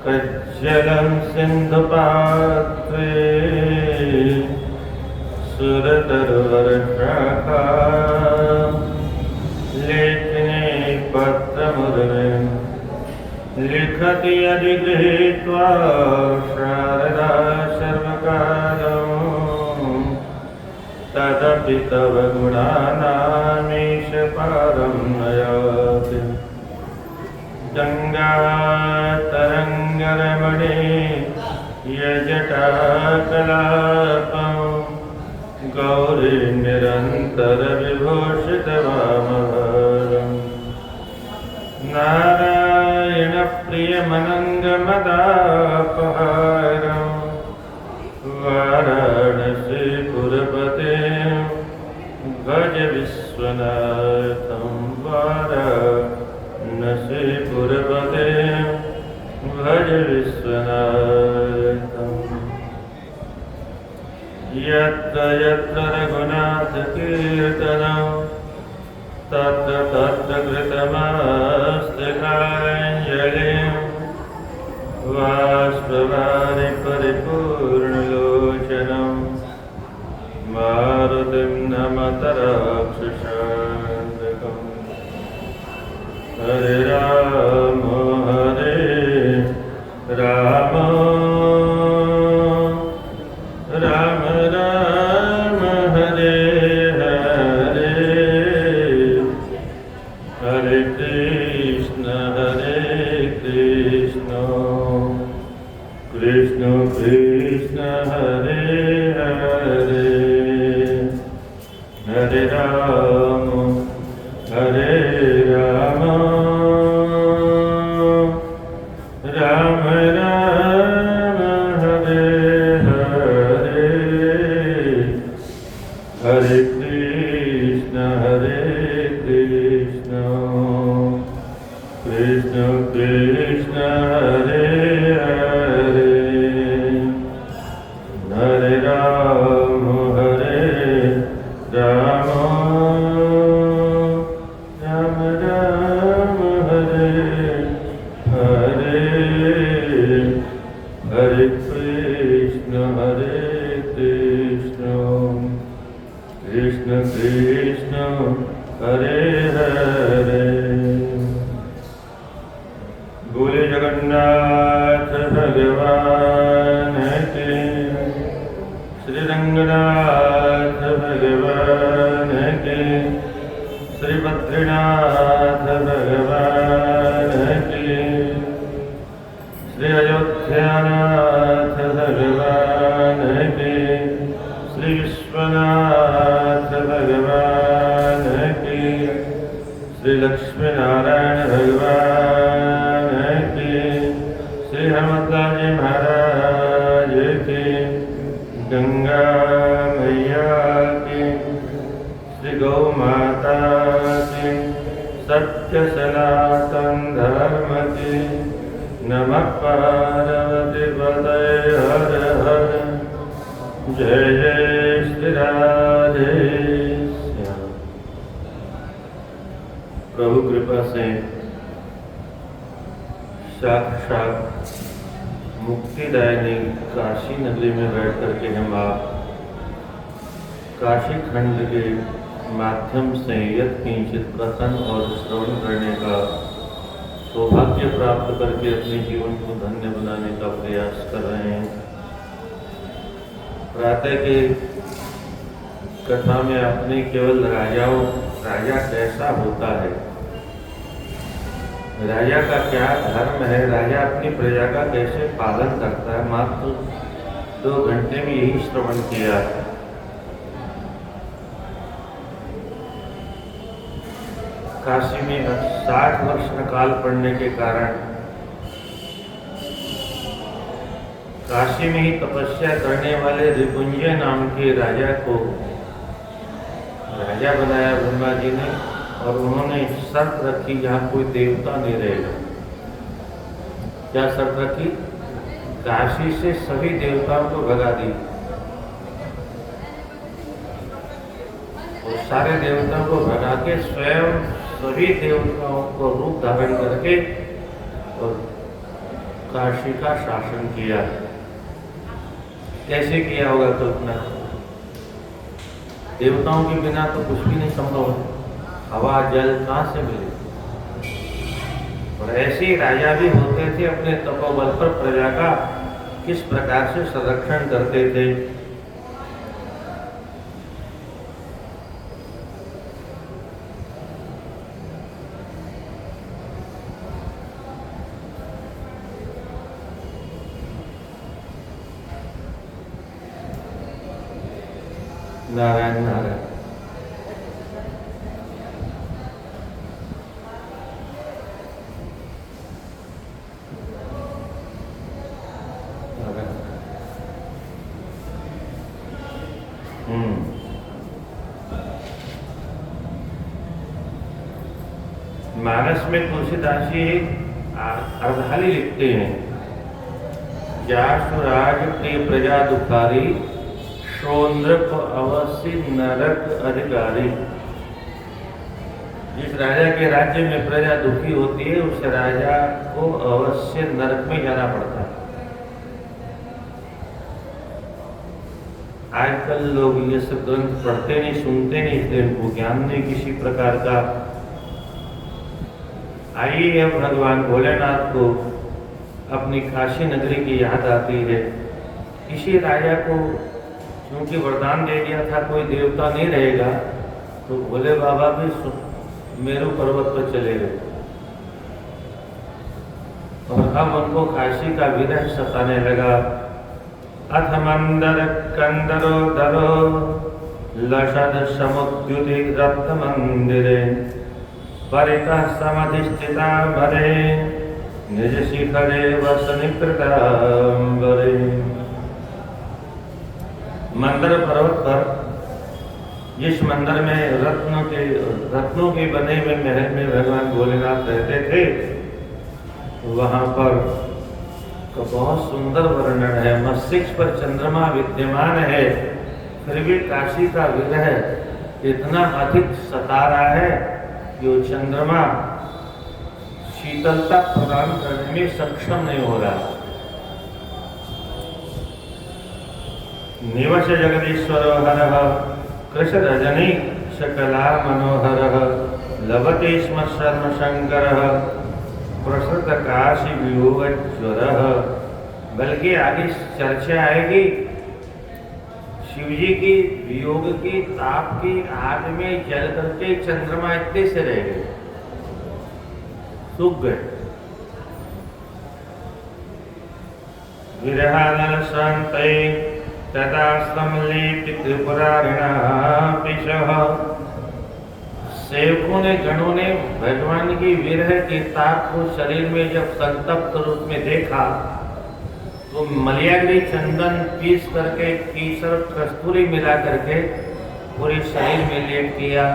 कज्जलं सिन्धुपात्रे सुरतरुवर्षाका लेखने पत्रमुद्रिं लिखति यदि गृहीत्वा शारदा सर्वकालं तदपि तव गुणानामीश पारं नयाति गङ्गातरङ्गरमणे यजटाकलापं गौरी निरन्तरविभूषितवामभारम् नारायणप्रियमनङ्गमदापहारं वाराणसीपुरपते भज विश्वनाथं वाराणसीपुरपते भज विश्वनाथम् यत्र यत्र रघुनाथकीर्तनं तत्र तत्र कृतमस्ति काञ्जलिं बाष्पवारि परिपूर्णलोचनं मारुतिं नमत राक्षसान्तकम् हरे राम राम राम राम हरे हरे हरे कृष्ण कृष्ण कृष्ण हरे हरे हरे राम राम राम राम हरे हरे हरे कृष्ण कृष्ण कृष्ण हरे हरे हरे राम राम राम राम हरे हरे हरे कृष्ण कृष्ण कृष्ण हरे हरे बोले जगन्नाथ भगवान के श्री रंगनाथ भगवान के श्री बद्रीनाथ भगवान के श्री अयोध्यानाथ भगवान के श्री विश्वनाथ भगवान के श्री लक्ष्मीनारायण भगवान के श्री हनुमतलाल जी महाराज के गंगा मैया के श्री गौ माता के सत्य सनातन धर्म के नमः पार्वती पतये हर हर जय जय श्री राधे श्याम। प्रभु कृपा से साक्षात मुक्तिदायिनी काशी नगरी में बैठ करके हम आप काशी खंड के माध्यम से यत्किंचित कथन और श्रवण करने का सौभाग्य प्राप्त करके अपने जीवन को धन्य बनाने का प्रयास कर रहे हैं। प्रातः के कथा में आपने केवल राजा कैसा होता है, राजा का क्या धर्म है, राजा अपनी प्रजा का कैसे पालन करता है, मात्र 2 घंटे में यही श्रवण किया। काशी में 60 वर्ष काल पड़ने के कारण काशी में ही तपस्या करने वाले रिपुंजय नाम के राजा को राजा बनाया ब्रह्मा जी ने, और उन्होंने शर्त रखी जहाँ कोई देवता नहीं रहेगा। क्या शर्त रखी? काशी से सभी देवताओं को भगा दी और सारे देवताओं को भगा के स्वयं सभी देवताओं को रूप धारण करके और काशी का शासन किया। कैसे किया होगा कल्पना? देवताओं के बिना तो कुछ भी नहीं संभव है, हवा जल कहाँ से मिले। और ऐसे ही राजा भी होते थे, अपने तपोबल पर प्रजा का किस प्रकार से संरक्षण करते थे। नारायण नारायण। मानस में तुलसीदास जी अर्धाली लिखते हैं, जासुराज प्रिय प्रजा दुखारी, शोन्द्रप अवश्य नरक अधिकारी। जिस राजा के राज्य में प्रजा दुखी होती है, उस राजा को अवश्य नरक में जाना पड़ता है। आजकल लोग ये सब ग्रंथ पढ़ते नहीं, सुनते नहीं, इसलिए उनको ज्ञान नहीं किसी प्रकार का। आइए अब भगवान भोलेनाथ को अपनी काशी नगरी की याद आती है। किसी राजा को क्योंकि वरदान दे दिया था कोई देवता नहीं रहेगा, तो भोले बाबा भी मेरू पर्वत पर चले गए और अब उनको काशी का विरह सताने लगा। अथ मंदर कंदरो दरो लषद समुद्युति रत्न मंदिरे, परितः समधिष्ठिता भरे, निज शिखरे वसनिकृतांबरे। मंदर पर्वत पर, जिस मंदिर में रत्नों के बने हुए महल में भगवान भोलेनाथ रहते थे, वहां पर तो बहुत सुंदर वर्णन है। मस्तिष्क पर चंद्रमा विद्यमान है, फिर भी काशी का विरह इतना अधिक सता रहा है कि वो चंद्रमा शीतलता प्रदान करने में सक्षम नहीं हो रहा। निवश जगदीश्वर हरः कृष्ण रजनी सकला मनोहरः, लभते स्म शर्म शंकरः प्रसृत काशी वियोग ज्वरः। बल्कि आगे चर्चा आएगी शिव जी की वियोग की ताप की आग में जल करके चंद्रमा इतने से रह गए, सूख गए। विरहानल शांतये तदा समलेपि त्रिपुरारिणापिशः। सेवकों ने, गणों ने भगवान की विरह के ताप को शरीर में जब संतप्त रूप में देखा, तो मलयाग्री चंदन पीस करके केसर कस्तूरी मिला करके पूरे शरीर में लेप दिया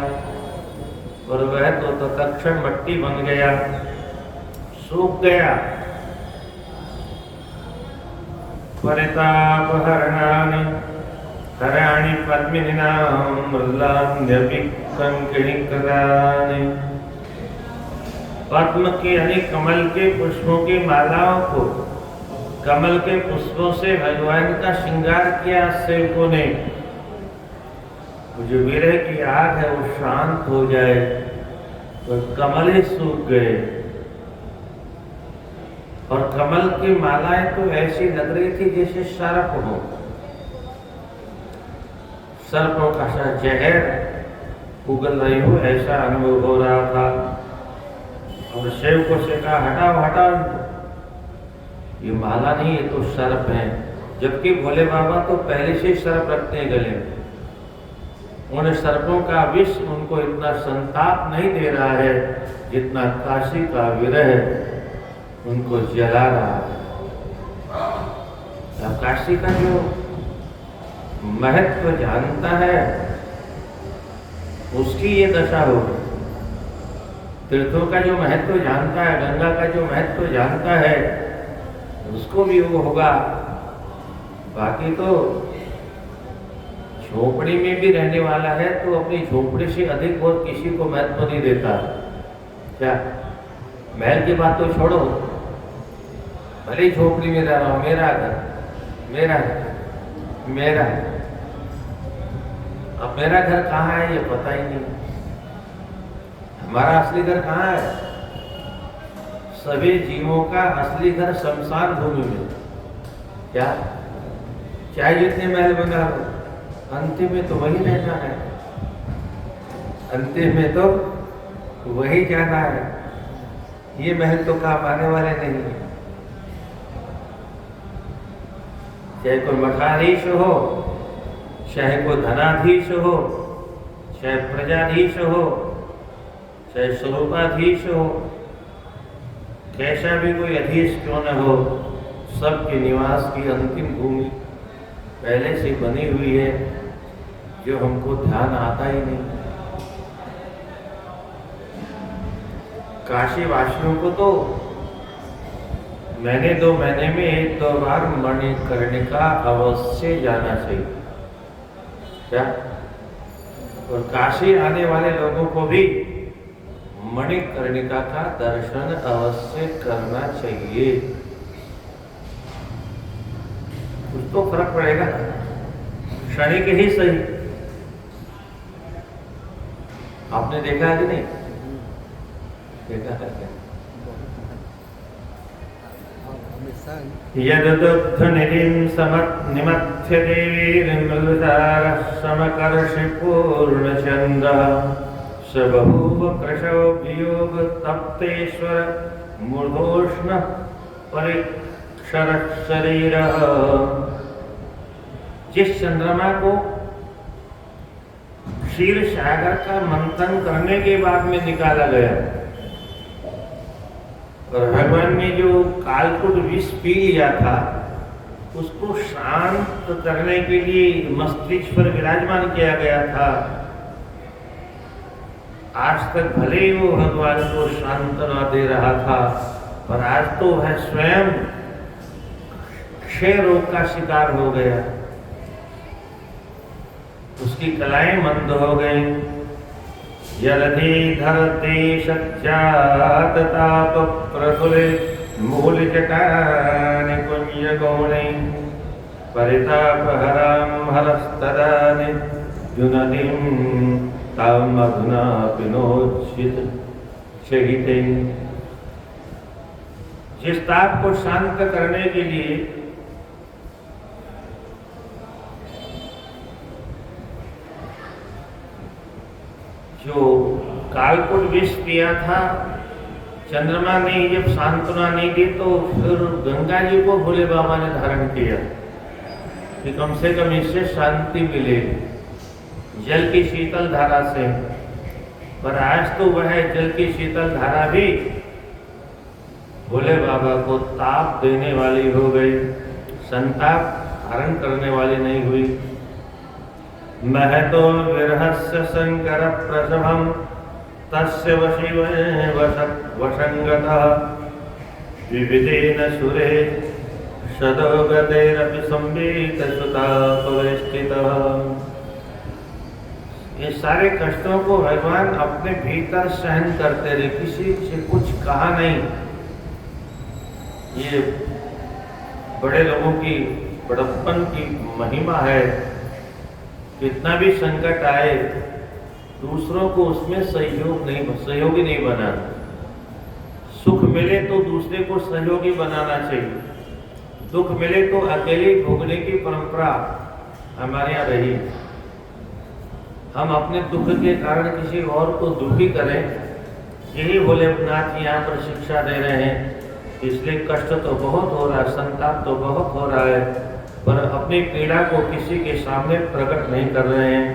और वह तो तत्क्षण मट्टी बन गया, सूख गया। परितापहरणानि कराणि पद्मिनीनां मृल्लान्यपि कंकिणीकृतानि। पद्म के यानी कमल के पुष्पों की मालाओं को, कमल के पुष्पों से भगवान का श्रृंगार किया सेवकों ने। जो विरह की आग है वो शांत हो जाए, तो कमल ही सूख गए। और कमल की मालाएं तो ऐसी लग रही थी जैसे सर्प हो, सर्पों का सा जहर उगल रही हो, ऐसा अनुभव हो रहा था। और सेवकों से कहा हटाओ हटाओ, ये माला नहीं, ये तो सर्प है। जबकि भोले बाबा तो पहले से सर्प रखते हैं गले में। उन सर्पों का विष उनको इतना संताप नहीं दे रहा है जितना काशी का विरह उनको जला रहा है। काशी का जो महत्व जानता है उसकी ये दशा होगी। तीर्थों का जो महत्व जानता है, गंगा का जो महत्व जानता है, उसको भी वो होगा। बाकी तो झोपड़ी में भी रहने वाला है तो अपनी झोपड़ी से अधिक और किसी को महत्व नहीं देता। क्या महल की बात तो छोड़ो, भले ही झोपड़ी में रह रहा हूं, मेरा घर, मेरा मेरा। अब मेरा घर कहाँ है ये पता ही नहीं। हमारा असली घर कहाँ है? सभी जीवों का असली घर शमशान भूमि में। क्या चाहे जितने महल बना लो, अंतिम में तो वही रहना है, अंतिम में तो वही जाना है। ये महल तो काम आने वाले नहीं है। चाहे कोई मठाधीश हो, चाहे कोई धनाधीश हो, चाहे प्रजाधीश हो, चाहे स्वरूपाधीश हो, कैसा भी कोई अधीश क्यों न हो, सबके निवास की अंतिम भूमि पहले से बनी हुई है, जो हमको ध्यान आता ही नहीं। काशी वासियों को तो महीने 2 महीने में 1-2 बार मणिकर्णिका अवश्य जाना चाहिए। क्या? और काशी आने वाले लोगों को भी मणिकर्णिका का दर्शन अवश्य करना चाहिए। कुछ तो फर्क पड़ेगा, क्षणिक ही सही। आपने देखा है कि नहीं? देखा है क्या? यदुद्धनिधिं निमथ्य देवीर्मृदुसारः समकर्षि पूर्णचन्द्रः स बभूव कृशो वियोग तप्तेश्वर मूर्धोष्ण परिक्षरः शरीरः। जिस चंद्रमा को क्षीर सागर का मंथन करने के बाद में निकाला गया और भगवान ने जो कालकूट विष पी लिया था, उसको शांत करने के लिए मस्तिष्क पर विराजमान किया गया था। आज तक भले ही वो भगवान को सांत्वना दे रहा था, पर आज तो वह स्वयं क्षय रोग का शिकार हो गया। उसकी कलाएं मंद हो गई। जलधि धरती सज्जात ताप प्रफुल्लित मूल जटानि कुंज गौणी परितापहरां हरस्तदानि युनदीं ताम् अधुना पिनोचित शहीते। जिस ताप को शांत करने के लिए जो कालकूट विष पिया था, चंद्रमा ने जब सांत्वना नहीं दी तो फिर गंगा जी को भोले बाबा ने धारण किया कि कम से कम इससे शांति मिलेगी, जल की शीतल धारा से। पर आज तो वह जल की शीतल धारा भी भोले बाबा को ताप देने वाली हो गई, संताप धारण करने वाली नहीं हुई। महतो विरहस्य शंकर प्रसभम तस्य वशंगतः विविधेन सुरे सदोगतेरपि संवीत सुतापवेष्टितः। ये सारे कष्टों को भगवान अपने भीतर सहन करते रहे, किसी से कुछ कहा नहीं। ये बड़े लोगों की बड़प्पन की महिमा है। कितना भी संकट आए, दूसरों को उसमें सहयोगी नहीं बनाना। सुख मिले तो दूसरे को सहयोगी बनाना चाहिए, दुख मिले तो अकेले भोगने की परंपरा हमारे यहाँ रही। हम अपने दुख के कारण किसी और को दुखी करें, यही भोलेनाथ यहाँ पर शिक्षा दे रहे हैं। इसलिए कष्ट तो बहुत हो रहा है, संताप तो बहुत हो रहा है, पर अपनी पीड़ा को किसी के सामने प्रकट नहीं कर रहे हैं।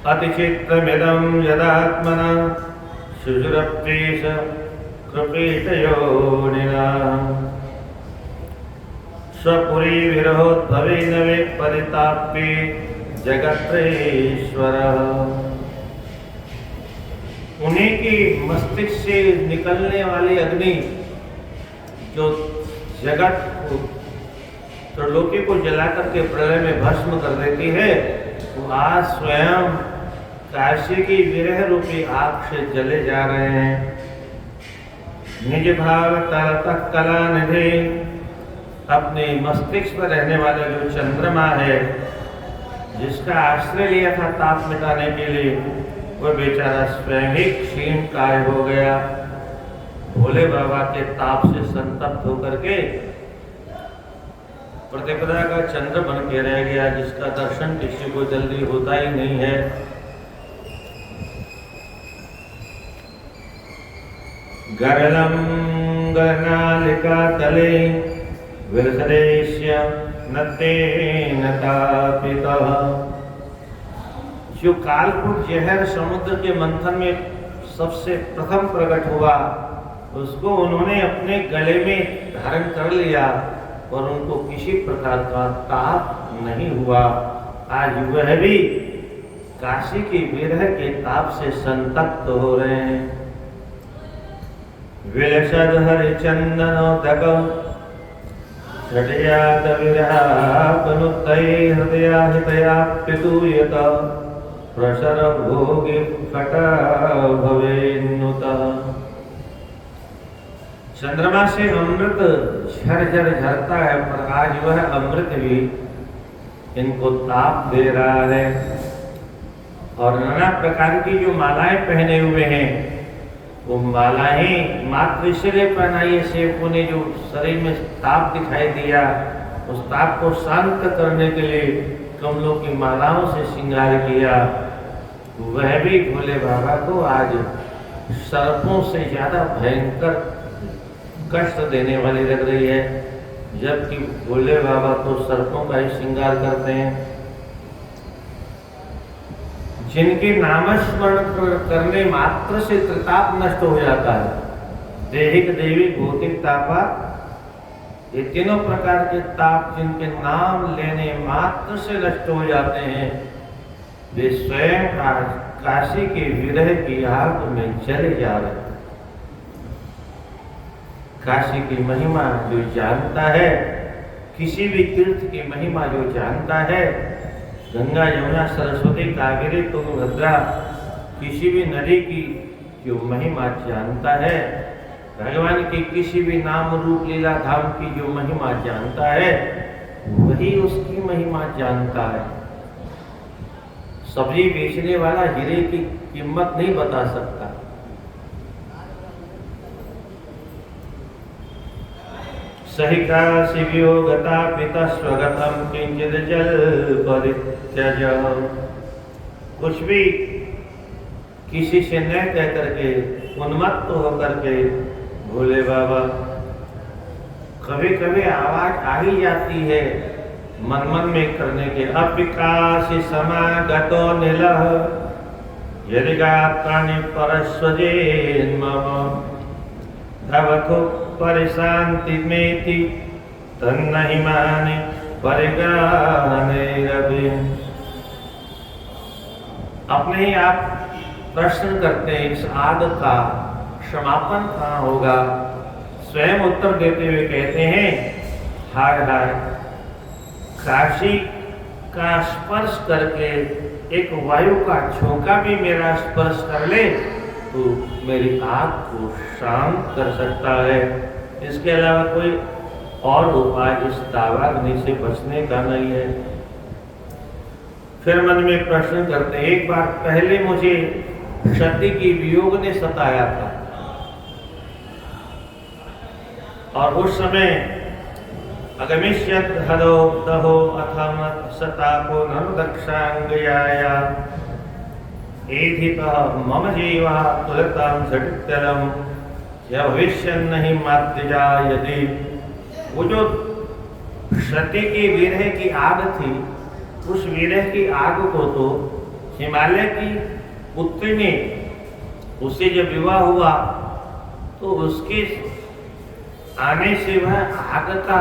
अतिचित्रमिदं यदात्मना शुजुरप्येष कृपीतयोनिना स्वपुरी विरहोद्भवेन वे परितापे जगत्रेश्वरः। उन्हीं की मस्तिष्क से निकलने वाली अग्नि जो जगत को, त्रिलोकी को जला करके प्रलय में भस्म कर देती है, वो आज स्वयं काशी की विरह रूपी आग से जले जा रहे हैं। निज भाव तरतः कला निधि, अपने मस्तिष्क पर रहने वाला जो चंद्रमा है, जिसका आश्रय लिया था ताप मिटाने के लिए, वह बेचारा स्वयं ही क्षीण काय हो गया। भोले बाबा के ताप से संतप्त होकर के प्रतिपदा का चंद्र बन के रह गया, जिसका दर्शन किसी को जल्दी होता ही नहीं है। गरलम गरनालिका तले विरसदेश्य नतेन तापितः। जो कालकूट जहर समुद्र के मंथन में सबसे प्रथम प्रकट हुआ, उसको उन्होंने अपने गले में धारण कर लिया और उनको किसी प्रकार का ताप नहीं हुआ। आज वह भी काशी की विरह के ताप से संतप्त हो रहे हैं। विलसद हरिचंदनोदक छटयात विरहापनुत्तये हृदयाहितयाप्युतूयत प्रसर भोगे फटा भवेन्नुत। चंद्रमा से अमृत झरझर झरता है, पर आज वह अमृत भी इनको ताप दे रहा है। और नाना प्रकार की जो मालाएं पहने हुए हैं, वो मालाएं मात्र इसलिए पहनाई है सेवकों ने, जो शरीर में ताप दिखाई दिया, उस ताप को शांत करने के लिए कमलों की मालाओं से श्रृंगार किया। वह भी भोले बाबा को आज सर्पों से ज्यादा भयंकर कष्ट देने वाली लग रही है, जबकि भोले बाबा तो सर्पों का ही श्रृंगार करते हैं। जिनके नामस्मरण करने मात्र से त्रिताप नष्ट हो जाता है, देहिक देवी भौतिक तापा, ये तीनों प्रकार के ताप जिनके नाम लेने मात्र से नष्ट हो जाते हैं, वे स्वयं आज काशी के विरह की आग में जले जा रहे हैं। काशी की महिमा जो जानता है, किसी भी तीर्थ की महिमा जो जानता है, गंगा यमुना सरस्वती कावेरी तुंगभद्रा किसी भी नदी की जो महिमा जानता है, भगवान की किसी भी नाम रूप लीला धाम की जो महिमा जानता है, वही उसकी महिमा जानता है। सब्जी बेचने वाला हीरे की कीमत नहीं बता सकता। सही काशी वियोगता पिता स्वगतम किंचित जल परित्यज। कुछ भी किसी से न कह करके उन्मत्त होकर के भोले बाबा, कभी कभी आवाज आ ही जाती है मन मन में करने के, अपिकाशी समागतो निलह यदि गात्राणि परस्वजेन मम धवथो परिशांति मेति तन्नहि मानि परिगाने रवि। अपने ही आप प्रश्न करते हैं, इस आग का समापन कहाँ होगा? स्वयं उत्तर देते हुए कहते हैं, हाय हाय, काशी का स्पर्श करके एक वायु का झोंका भी मेरा स्पर्श कर ले तो मेरी आग को शांत कर सकता है। इसके अलावा कोई और उपाय इस दावाग्नि से बचने का नहीं है। फिर मन में प्रश्न करते, एक बार पहले मुझे क्षति की वियोग ने सताया था, और उस समय अगमिष्यत हदो दहो अथम सतापो ननु दक्षांगयाया एधितः मम जीवा तुलतां झटित्यलम या भविष्य नहीं मातृजा यदि। वो जो क्षति की विरह की आग थी, उस विरह की आग को तो हिमालय की पुत्री ने, उससे जब विवाह हुआ तो उसके आने से वह आग का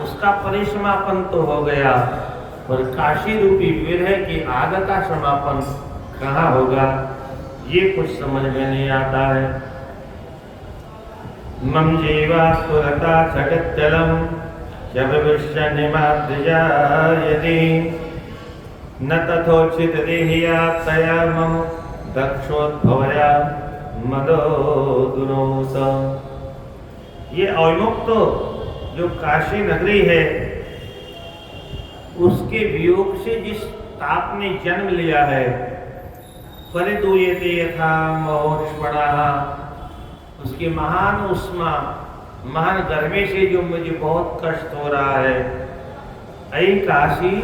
उसका परिसमापन तो हो गया, पर काशी रूपी विरह की आग का समापन कहाँ होगा, ये कुछ समझ में नहीं आता है। मम जीवा तुरता झटित्यलम जब विश्व निमाद्रिजा यदि न तथोचित देहिया तया मम दक्षोद्भवया मदो दुनोत। ये अविमुक्त जो काशी नगरी है, उसके वियोग से जिस ताप ने जन्म लिया है, परिदूयते यथा महोष्मणः, उसकी महान उष्मा, महान गर्मी से जो मुझे बहुत कष्ट हो रहा है। ऐ काशी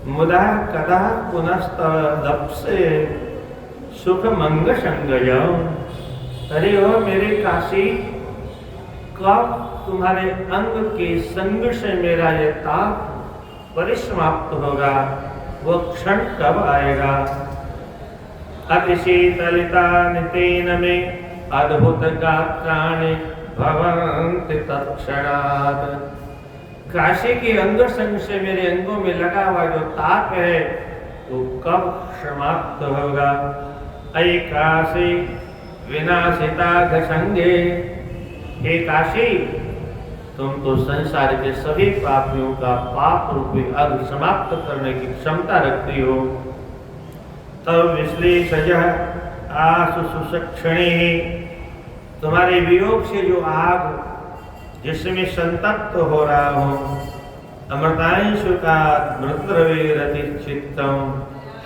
मुदा कदा पुनस्तदप्से सुख मंग संगयम्। अरे ओ मेरे काशी, कब तुम्हारे अंग के संग से मेरा ये ताप परिसमाप्त होगा, वो क्षण कब आएगा। अतिशीतलिता नितेन मे अद्भुत गात्राणि भवन्ति तत्क्षणात्। काशी के अंग संग से मेरे अंगों में लगा हुआ जो ताप है, वो कब समाप्त होगा। ऐ काशी विनाशिता घसंगे। हे काशी, तुम तो संसार के सभी पापियों का पाप रूपी अग्नि समाप्त करने की क्षमता रखती हो। तब विश्लेषयः आसु सुषक्षणे। तुम्हारे वियोग से जो आग जिसमें संतप्त हो रहा हूँ, अमृतांशु का मृतरवेरति चित्तम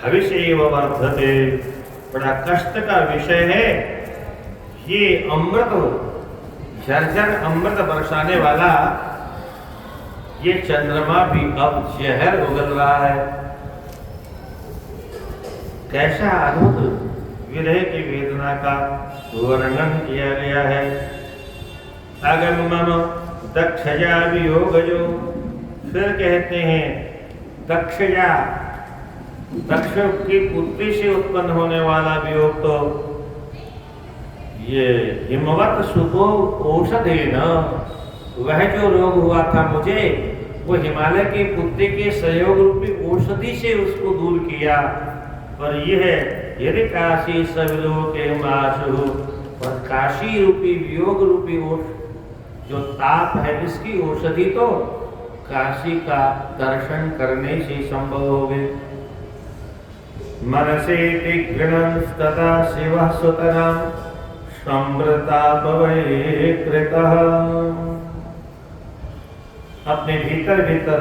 हविषेव वर्धते। बड़ा कष्ट का विषय है। ये अमृत, झरझर अमृत बरसाने वाला ये चंद्रमा भी अब जहर उगल रहा है। कैसा अद्भुत विरह की वेदना का वर्णन किया गया है। अगम मम दक्षजा वियोगजो। फिर कहते हैं दक्षजा, दक्ष की पुत्री से उत्पन्न होने वाला वियोग, तो ये हिमवत सुतो औषधि न, वह जो रोग हुआ था मुझे, वो हिमालय की पुत्री के सहयोग रूपी औषधि से उसको दूर किया। पर यह यदि काशी सविलोके माशु, और काशी रूपी वियोग रूपी जो ताप है, इसकी औषधि तो काशी का दर्शन करने से संभव हो गए। मनसे तिघ्नं तथा शिवः सुतरां समृता भवे कृतः। अपने भीतर भीतर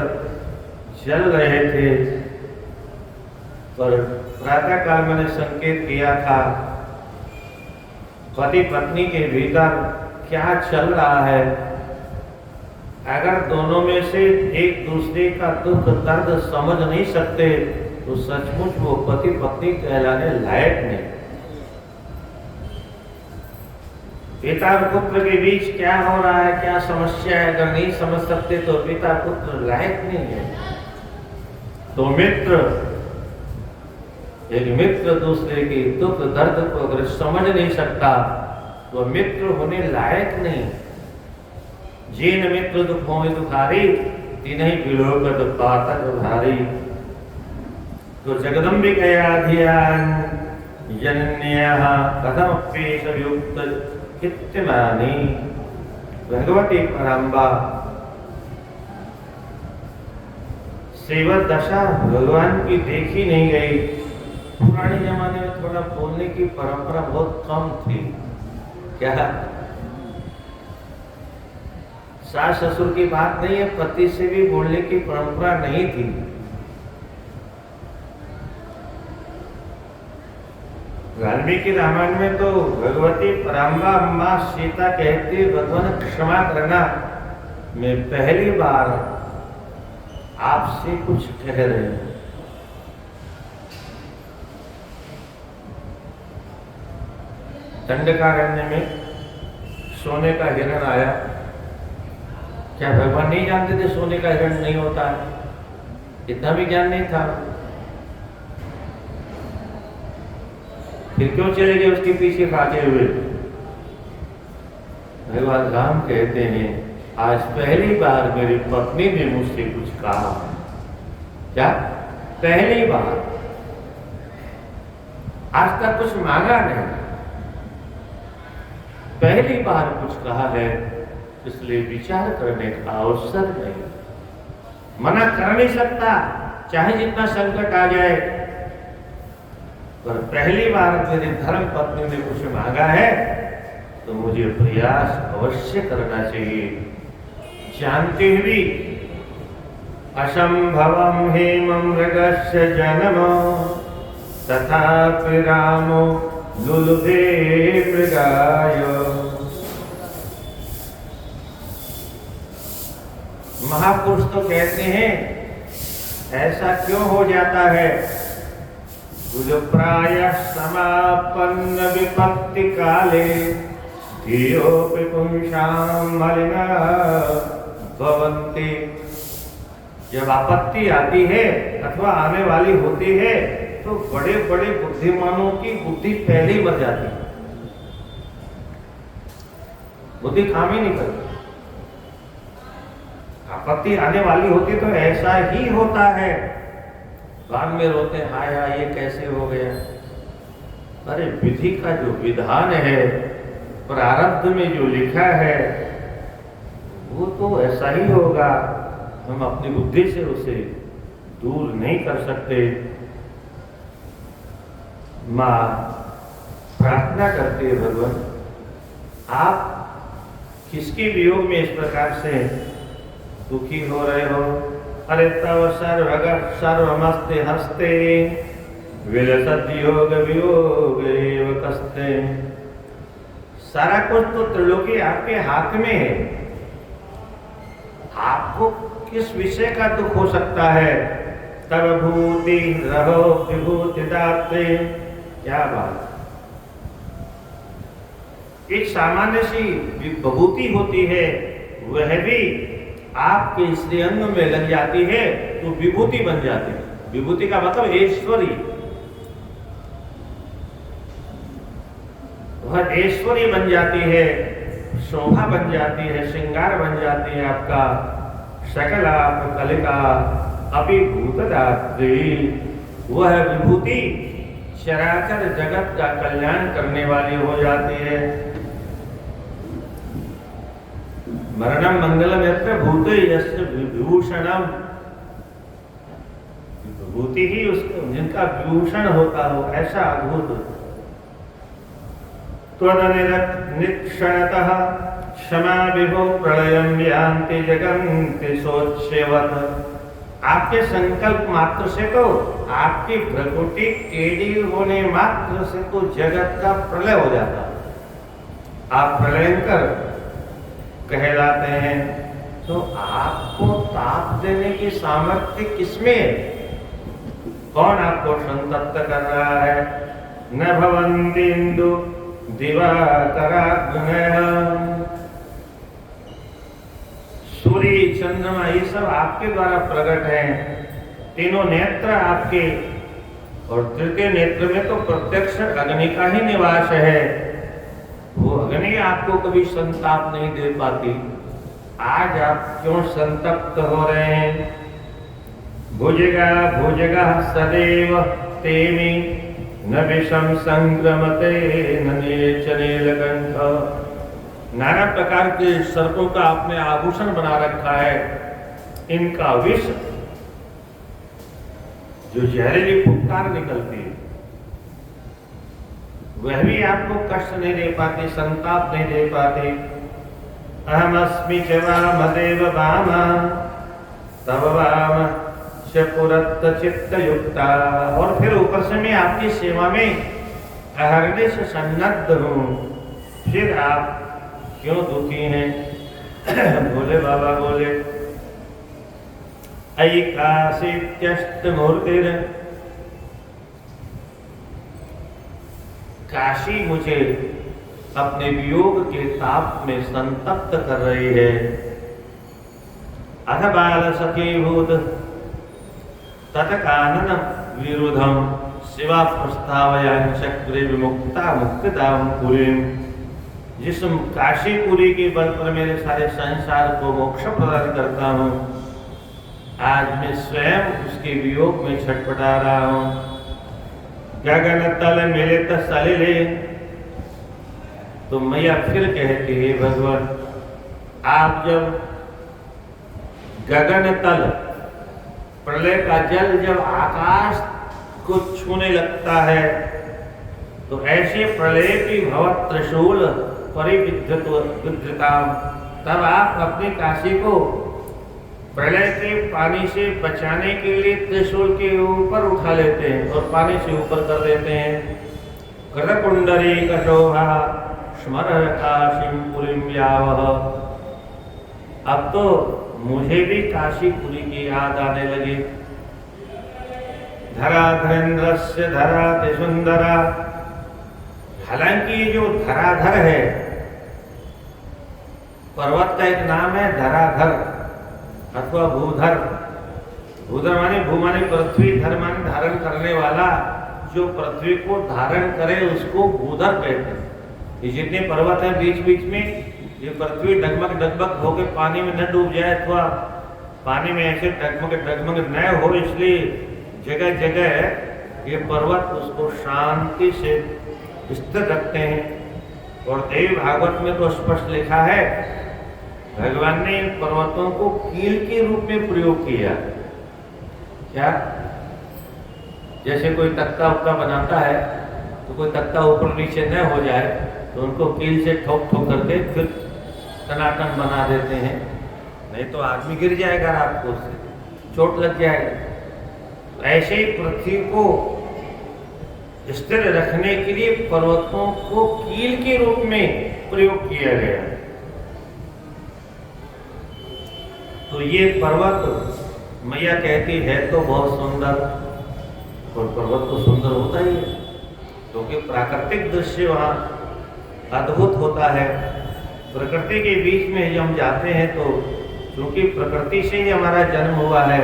जल रहे थे, पर प्रातः काल मैंने संकेत किया था, पति पत्नी के भीतर क्या चल रहा है। अगर दोनों में से एक दूसरे का दुख दर्द समझ नहीं सकते, तो सचमुच वो पति पत्नी कहलाने लायक नहीं। पिता और पुत्र के बीच क्या हो रहा है, क्या समस्या है, अगर नहीं समझ सकते तो पिता पुत्र लायक नहीं है। तो मित्र, एक मित्र दूसरे के दुख दर्द को अगर समझ नहीं सकता, तो मित्र होने लायक नहीं। जिन मित्र दुख होए दुखारी, तिन्हि विलोकत पातक भारी। तो जगदम्बिकया धियान जनन्यः कथमप्येष युक्त इत्यमानि। भगवती पराम्बा सेवा दशा भगवान की देखी नहीं गई। पुराने जमाने में थोड़ा बोलने की परंपरा बहुत कम थी। क्या सास ससुर की बात नहीं है, पति से भी बोलने की परंपरा नहीं थी। वाल्मीकि रामायण में तो भगवती पराम्बा मां सीता कहती है, भगवान क्षमा करना, मैं पहली बार आपसे कुछ कह रहे हैं। दंडकारण्य में सोने का हिरण आया। क्या भगवान नहीं जानते थे सोने का हिरण नहीं होता है? इतना भी ज्ञान नहीं था। फिर क्यों चले गए उसके पीछे खाते हुए? भगवान राम कहते हैं, आज पहली बार मेरी पत्नी ने मुझसे कुछ कहा। क्या? पहली बार। आज तक कुछ मांगा नहीं, पहली बार कुछ कहा है, इसलिए विचार करने का अवसर नहीं। मना कर नहीं सकता, चाहे जितना संकट आ जाए, पर पहली बार मेरी धर्म पत्नी ने कुछ मांगा है, तो मुझे प्रयास अवश्य करना चाहिए। जानते हुए असंभवम हेम मृगस्य जन्म तथापि रामो लुलुभे मृगाय। महापुरुष तो कहते हैं ऐसा क्यों हो जाता है? जो प्राय समापन्न विपत्ति काले धियोपि पुंसां मलिना भवन्ति। जब आपत्ति आती है अथवा आने वाली होती है तो बड़े बड़े बुद्धिमानों की बुद्धि पहले ही मर जाती है, बुद्धि काम ही नहीं करती। आपत्ति आने वाली होती तो ऐसा ही होता है, बाद में रोते हाय हाय ये कैसे हो गया। अरे विधि का जो विधान है, प्रारब्ध में जो लिखा है वो तो ऐसा ही होगा, हम अपनी बुद्धि से उसे दूर नहीं कर सकते। माँ प्रार्थना करते हैं भगवान आप किसके वियोग में इस प्रकार से दुखी हो रहे हो? अरे तव सर्वमस्ते हस्ते विलसत योग वियोग एव कस्ते। सारा कुछ तो त्रिलोकी आपके हाथ में है, आपको किस विषय का दुख हो सकता है? तब भूति रहो विभूति दाते। क्या बात, एक सामान्य सी विभूति होती है, वह भी आपके श्रीअंग में लग जाती है तो विभूति बन जाती है। विभूति का मतलब ऐश्वर्य, वह ऐश्वर्य बन जाती है, शोभा बन जाती है, श्रृंगार बन जाती है आपका। सकला कलिका अभिभूत दात्री, वह विभूति चराचर जगत का कल्याण करने वाली हो जाती है। मरणम मंगलम यत्र भूते यस्य विभूषणम, विभूति ही उसको जिनका विभूषण होता हो, ऐसा अद्भुत। त्वदनिरक्षणतः क्षमा विभो प्रलयं यान्ति जगन्ति सोच्यवत्। आपके संकल्प मात्र से तो, आपकी भ्रकुटी टेढ़ी होने मात्र से तो जगत का प्रलय हो जाता है। आप प्रलयंकर कहलाते हैं। तो आपको ताप देने की सामर्थ्य किसमें है? कौन आपको संतप्त कर रहा है? न भवन्ति इंदु दिवाकराग्नयः, सूर्य चंद्रमा ये सब आपके द्वारा प्रकट हैं। तीनों नेत्र आपके, और तृतीय नेत्र में तो प्रत्यक्ष अग्नि का ही निवास है। वो अग्नि आपको कभी संताप नहीं दे पाती। आज आप क्यों संतप्त हो रहे हैं? भुजगा भुजगा सदैव तेमि न विषम संक्रमते न नीलकंठ। नाना प्रकार के सर्पों का आपने आभूषण बना रखा है, इनका विष जो जहरीली फुफकार निकलती है वह भी आपको कष्ट नहीं दे पाती, संताप नहीं दे पाती। अहमस्मि च वामदेव वाम तव वाम च पुरत चित्त युक्ता। और फिर ऊपर से मैं आपकी सेवा में अहर्निश सन्नद्ध हूँ, फिर आप क्यों दुखी हैं? बोले बाबा बोले ऐकासीत्यष्टमूर्तिर्, काशी मुझे अपने वियोग के ताप में संतप्त कर रही है। अथ बाल सखीभूत तत्कानन विरुद्धम शिवा प्रस्तावयान चक्रे विमुक्ता मुक्तिदाम पुरीम। जिस काशीपुरी के बल पर मेरे सारे संसार को मोक्ष प्रदान करता हूँ, आज मैं स्वयं उसके वियोग में छटपटा रहा हूँ। गगन तल मिलित सलिले, तो मैया फिर कहती है भगवान आप जब गगन तल, प्रलय का जल जब आकाश को छूने लगता है तो ऐसे प्रलय की भव त्रिशूल परिविद्यताम, तब आप अपनी काशी को प्रलय के पानी से बचाने के लिए त्रिशूल के ऊपर उठा लेते हैं और पानी से ऊपर कर देते हैं। कृतकुंडरीकशोभा स्मरः काशीं पुरीं यावः। अब तो मुझे भी काशीपुरी की याद आने लगी। धरा धरेन्द्रस्य धराति सुंदरा। हालांकि जो धराधर है, पर्वत का एक नाम है धराधर अथवा भूधर। भूधर माने भू माने पृथ्वी, धर माने धारण करने वाला। जो पृथ्वी को धारण करे उसको भूधर कहते हैं। ये जितने पर्वत हैं बीच बीच में, ये पृथ्वी डगमग डगमग होकर पानी में न डूब जाए अथवा पानी में ऐसे डगमग डगमग न हो, इसलिए जगह जगह ये पर्वत उसको शांति से स्थिर रखते हैं। और देवी भागवत में तो स्पष्ट लिखा है, भगवान ने इन पर्वतों को कील के रूप में प्रयोग किया। क्या? जैसे कोई तख्ता उक्ता बनाता है तो कोई तख्ता ऊपर नीचे न हो जाए तो उनको कील से ठोक ठोक करके फिर टनाटन बना देते हैं, नहीं तो आदमी गिर जाएगा, रात को उससे चोट लग जाएगा। ऐसे ही पृथ्वी को स्थिर रखने के लिए पर्वतों को कील के रूप में प्रयोग किया गया। तो ये पर्वत मैया कहती है तो बहुत सुंदर, और पर्वत तो सुंदर होता ही है क्योंकि प्राकृतिक दृश्य वहाँ अद्भुत होता है। प्रकृति के बीच में जब हम जाते हैं तो क्योंकि प्रकृति से ही हमारा जन्म हुआ है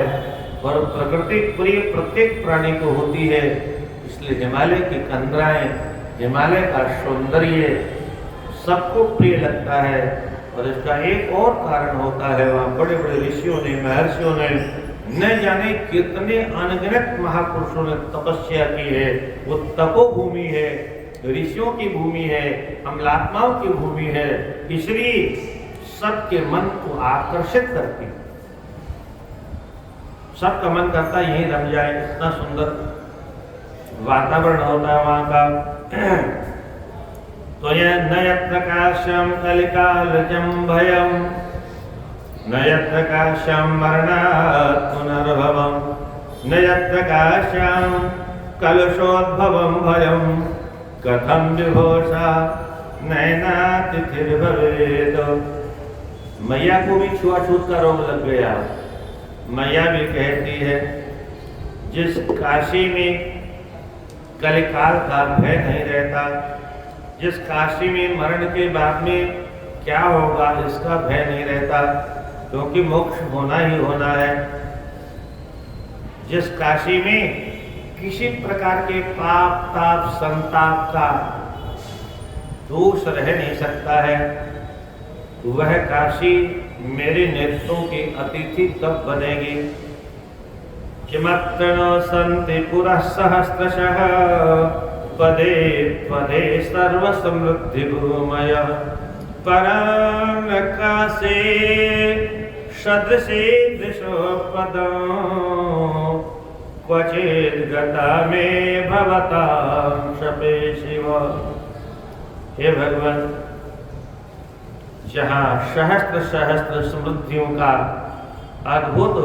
और प्रकृति प्रिय प्रत्येक प्राणी को होती है, इसलिए हिमालय की कंदराएं, हिमालय का सौंदर्य सबको प्रिय लगता है। और इसका एक और कारण होता है, वहाँ बड़े बड़े ऋषियों ने, महर्षियों ने, न जाने कितने अनगिनत महापुरुषों ने तपस्या की है। वो तपोभूमि है, ऋषियों की भूमि है, अमलात्माओं की भूमि है, इसलिए सबके मन को आकर्षित करती, सबका मन करता यहीं रम जाए। इतना सुंदर वातावरण होता है वहां का। तो यह न यत्र काश्यम कलिकालजं भयं, न यत्र काश्यम मरणात् पुनर्भवं, न यत्र काश्यम कलुषोद्भवं भयं, कथं विभूषा नयनातिथिर्भवेत्। मैया को भी छुआछूत का रोग लग गया। मैया भी कहती है, जिस काशी में कलिकाल का भय नहीं रहता, जिस काशी में मरण के बाद में क्या होगा इसका भय नहीं रहता, क्योंकि मोक्ष होना ही होना है। जिस काशी में किसी प्रकार के पाप ताप संताप का दोष रह नहीं सकता है, वह काशी मेरे नेत्रों की अतिथि कब बनेगी। किमत्र न सन्ति पुरः सहस्रशः, पदे पदे सर्व समृद्धि भूमय, परम कासे सदृशे दृशो पदं, क्वचित् गता मे भवतां शपे शिव। हे भगवान, जहाँ सहस्त्र सहस्त्र समृद्धियों का अद्भुत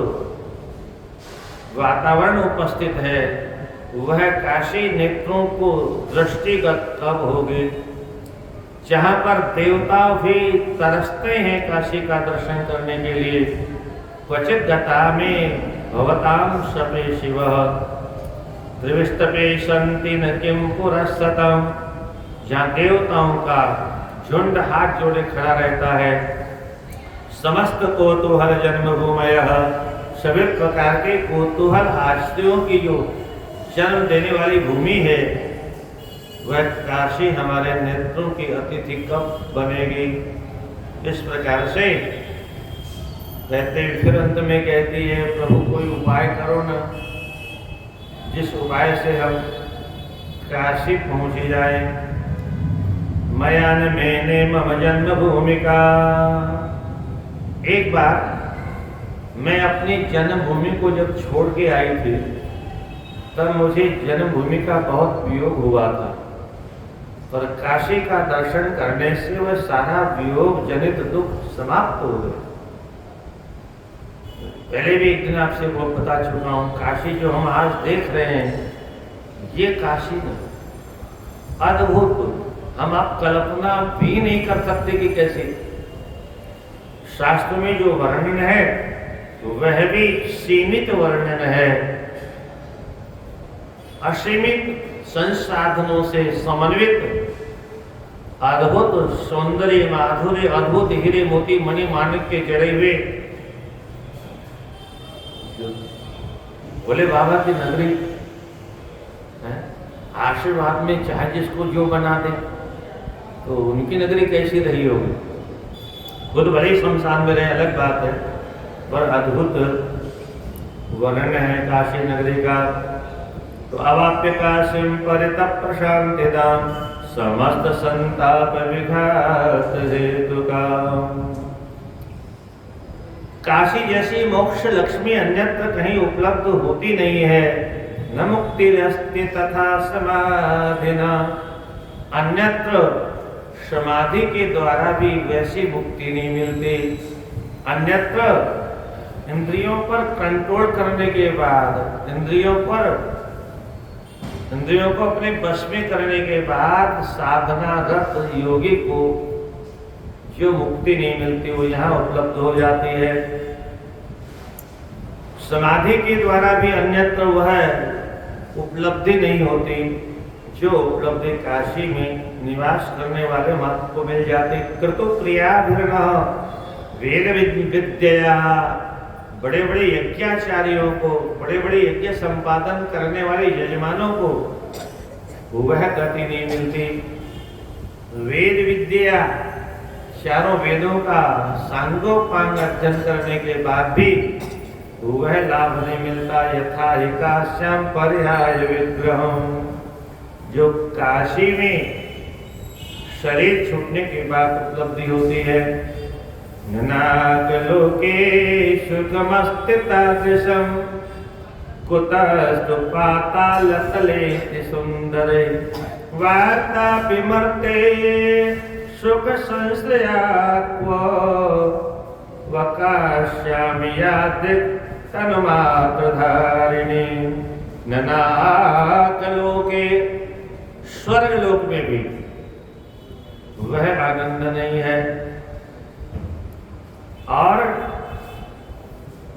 वातावरण उपस्थित है, वह काशी नेत्रों को दृष्टिगत कब होगी। जहाँ पर देवता भी तरसते हैं काशी का दर्शन करने के लिए। क्वचित् गता में भवतां शपे शिव, त्रिविष्टपे सन्ति न किं पुरस्सतम्। जहाँ देवताओं का झुंड हाथ जोड़े खड़ा रहता है। समस्त कौतूहल जन्म भूमयः, सभी प्रकार के कौतूहल आश्रयों की जो जन्म देने वाली भूमि है, वह काशी हमारे नेत्रों की अतिथि कब बनेगी। इस प्रकार से कहते फिर अंत में कहती है, प्रभु कोई उपाय करो ना, जिस उपाय से हम काशी पहुँच जाए। मया न मैंने मम जन्मभूमि का। एक बार मैं अपनी जन्मभूमि को जब छोड़ के आई थी, तब मुझे जन्मभूमि का बहुत वियोग हुआ था। पर काशी का दर्शन करने से वह सारा वियोग जनित दुख समाप्त हो गए। पहले भी एक दिन आपसे वो बता चुका हूं, काशी जो हम आज देख रहे हैं ये काशी नहीं, अद्भुत, हम आप कल्पना भी नहीं कर सकते कि कैसे। शास्त्र में जो वर्णन है तो वह भी सीमित वर्णन है, असीमित संसाधनों से समन्वित अद्भुत सौंदर्य माधुर्य, अद्भुत हीरे मोती मणि माणिक के जड़े हुए बोले बाबा की नगरी है। आशीर्वाद में चाहे जिसको जो बना दे, तो उनकी नगरी कैसी रही होगी। खुद भले ही शमशान में रहे अलग बात है, पर अद्भुत वर्णन है काशी नगरी का। तो अवाप्य काशीं परितः प्रशांतिदां समस्त संताप विघात हेतुकाम्। काशी जैसी मोक्ष लक्ष्मी अन्यत्र कहीं उपलब्ध होती नहीं है। न मुक्तिरस्ति तथा समाधिना, अन्यत्र समाधि के द्वारा भी वैसी मुक्ति नहीं मिलती। अन्यत्र इंद्रियों पर कंट्रोल करने के बाद, इंद्रियों को अपने बस में करने के बाद साधनारत योगी को जो मुक्ति नहीं मिलती वो यहाँ उपलब्ध हो जाती है। समाधि के द्वारा भी अन्यत्र वह उपलब्धि नहीं होती जो उपलब्धि काशी में निवास करने वाले महत्व को मिल जाती। कृतो प्रियाभिर्नः वेद विद्या, बड़े बड़े यज्ञाचार्यों को, बड़े बड़े यज्ञ संपादन करने वाले यजमानों को वह गति नहीं मिलती। वेद विद्या, चारों वेदों का सांगोपांग अध्ययन करने के बाद भी वह लाभ नहीं मिलता। यथा हि काश्याम परिहाय विग्रहम्, जो काशी में शरीर छूटने के बाद उपलब्धि होती है। नागलोके सुखमस्ति तादृशम् कुतस्तु पातालतले सुंदरे वार्ता विमर्ते सुख संश्रयाक्व वकाश्यामि यादृक् तन्मात्रधारिणी। नागलोके, स्वर्ग लोक में भी वह आनंद नहीं है, और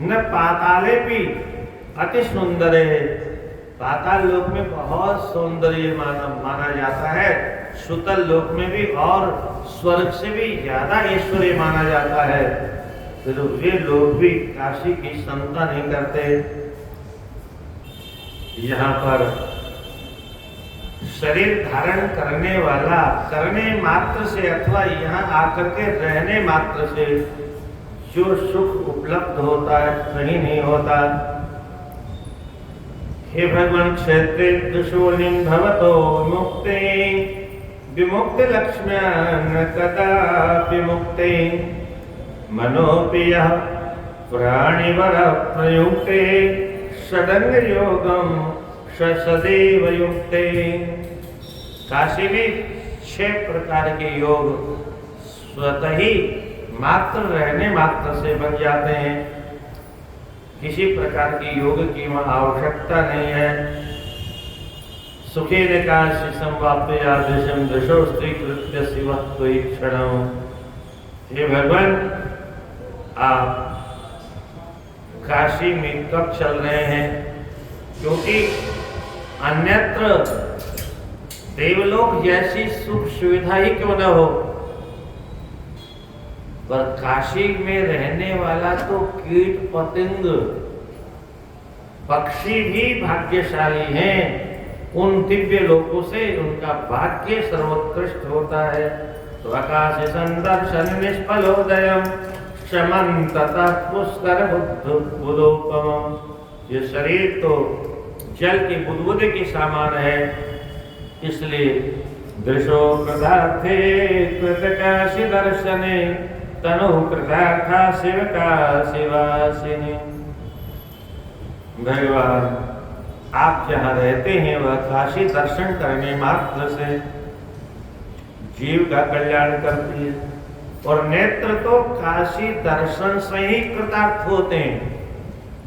न पाताले भी अति सुंदर है। पाताल लोक में बहुत सौंदर्य माना जाता है, सुतल लोक में भी, और स्वर्ग से भी ज्यादा ऐश्वर्य माना जाता है। फिर वे लोग भी काशी की क्षमता नहीं करते। यहाँ पर शरीर धारण करने वाला करने मात्र से अथवा यहाँ आकर के रहने मात्र से जो सुख उपलब्ध होता है कहीं नहीं होता। हे भगवान, क्षेत्रे दुशोनिं भवतो मुक्ते विमुक्ति लक्ष्म्या न कदापि मुक्ते मनोपि यः प्राणिवर प्रयुक्ते षडंग योगम सदैव युक्ते। काशी में 6 प्रकार के योग स्वतः ही मात्र रहने मात्र से बन जाते हैं। किसी प्रकार की योग की वहाँ आवश्यकता नहीं है। सुखेन काशी संवाप्य आदेशम दशो स्त्रीकृत्य शिवत्व क्षणम। हे भगवान, आप काशी में कब चल रहे हैं? क्योंकि अन्यत्र देवलोक जैसी सुख सुविधा ही क्यों न हो, पर काशी में रहने वाला तो कीट पतंग पक्षी भी भाग्यशाली हैं। उन दिव्य लोकों से उनका भाग्य सर्वोत्कृष्ट होता है। तो आकाश संदर्शन निष्फलोदयम शमंतता पुष्कर बुद्धोपम। ये शरीर तो जल के बुदबुदे के समान है, इसलिए दृशो कृतार्थे कृतकाशी दर्शने तनु कृतार्था शिवका शिवासिनी। भगवान, आप जहाँ रहते हैं वह काशी दर्शन करने मात्र से जीव का कल्याण करती है। और नेत्र तो काशी दर्शन से ही कृतार्थ होते हैं।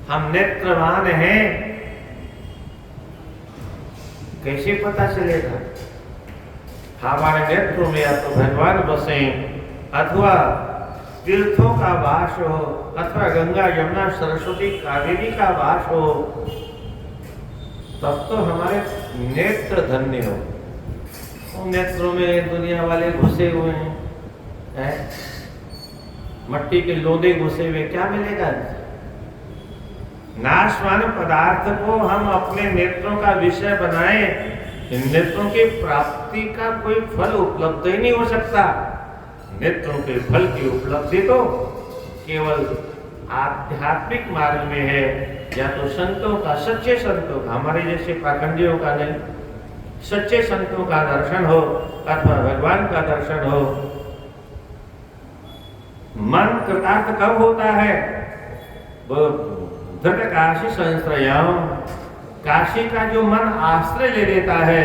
हम नेत्रवान हैं, कैसे पता चलेगा? हमारे नेत्रों में या तो भगवान बसे, अथवा तीर्थों का वास हो, अथवा गंगा यमुना सरस्वती कावेरी का वास हो, तब तो हमारे नेत्र धन्य हो। उन नेत्रों में दुनिया वाले घुसे हुए हैं, मट्टी के लोदे घुसे हुए, क्या मिलेगा? नाशवान पदार्थ को हम अपने नेत्रों का विषय बनाएं, इन नेत्रों की प्राप्ति का कोई फल उपलब्ध ही नहीं हो सकता। नेत्रों के फल की उपलब्धि तो केवल आध्यात्मिक मार्ग में है, या तो संतों का, सच्चे संतों का, हमारे जैसे पाखंडियों का नहीं, सच्चे संतों का दर्शन हो अथवा भगवान का दर्शन हो। मन कृतार्थ कब होता है? वो धृत काशी संश्रयम, काशी का जो मन आश्रय ले लेता है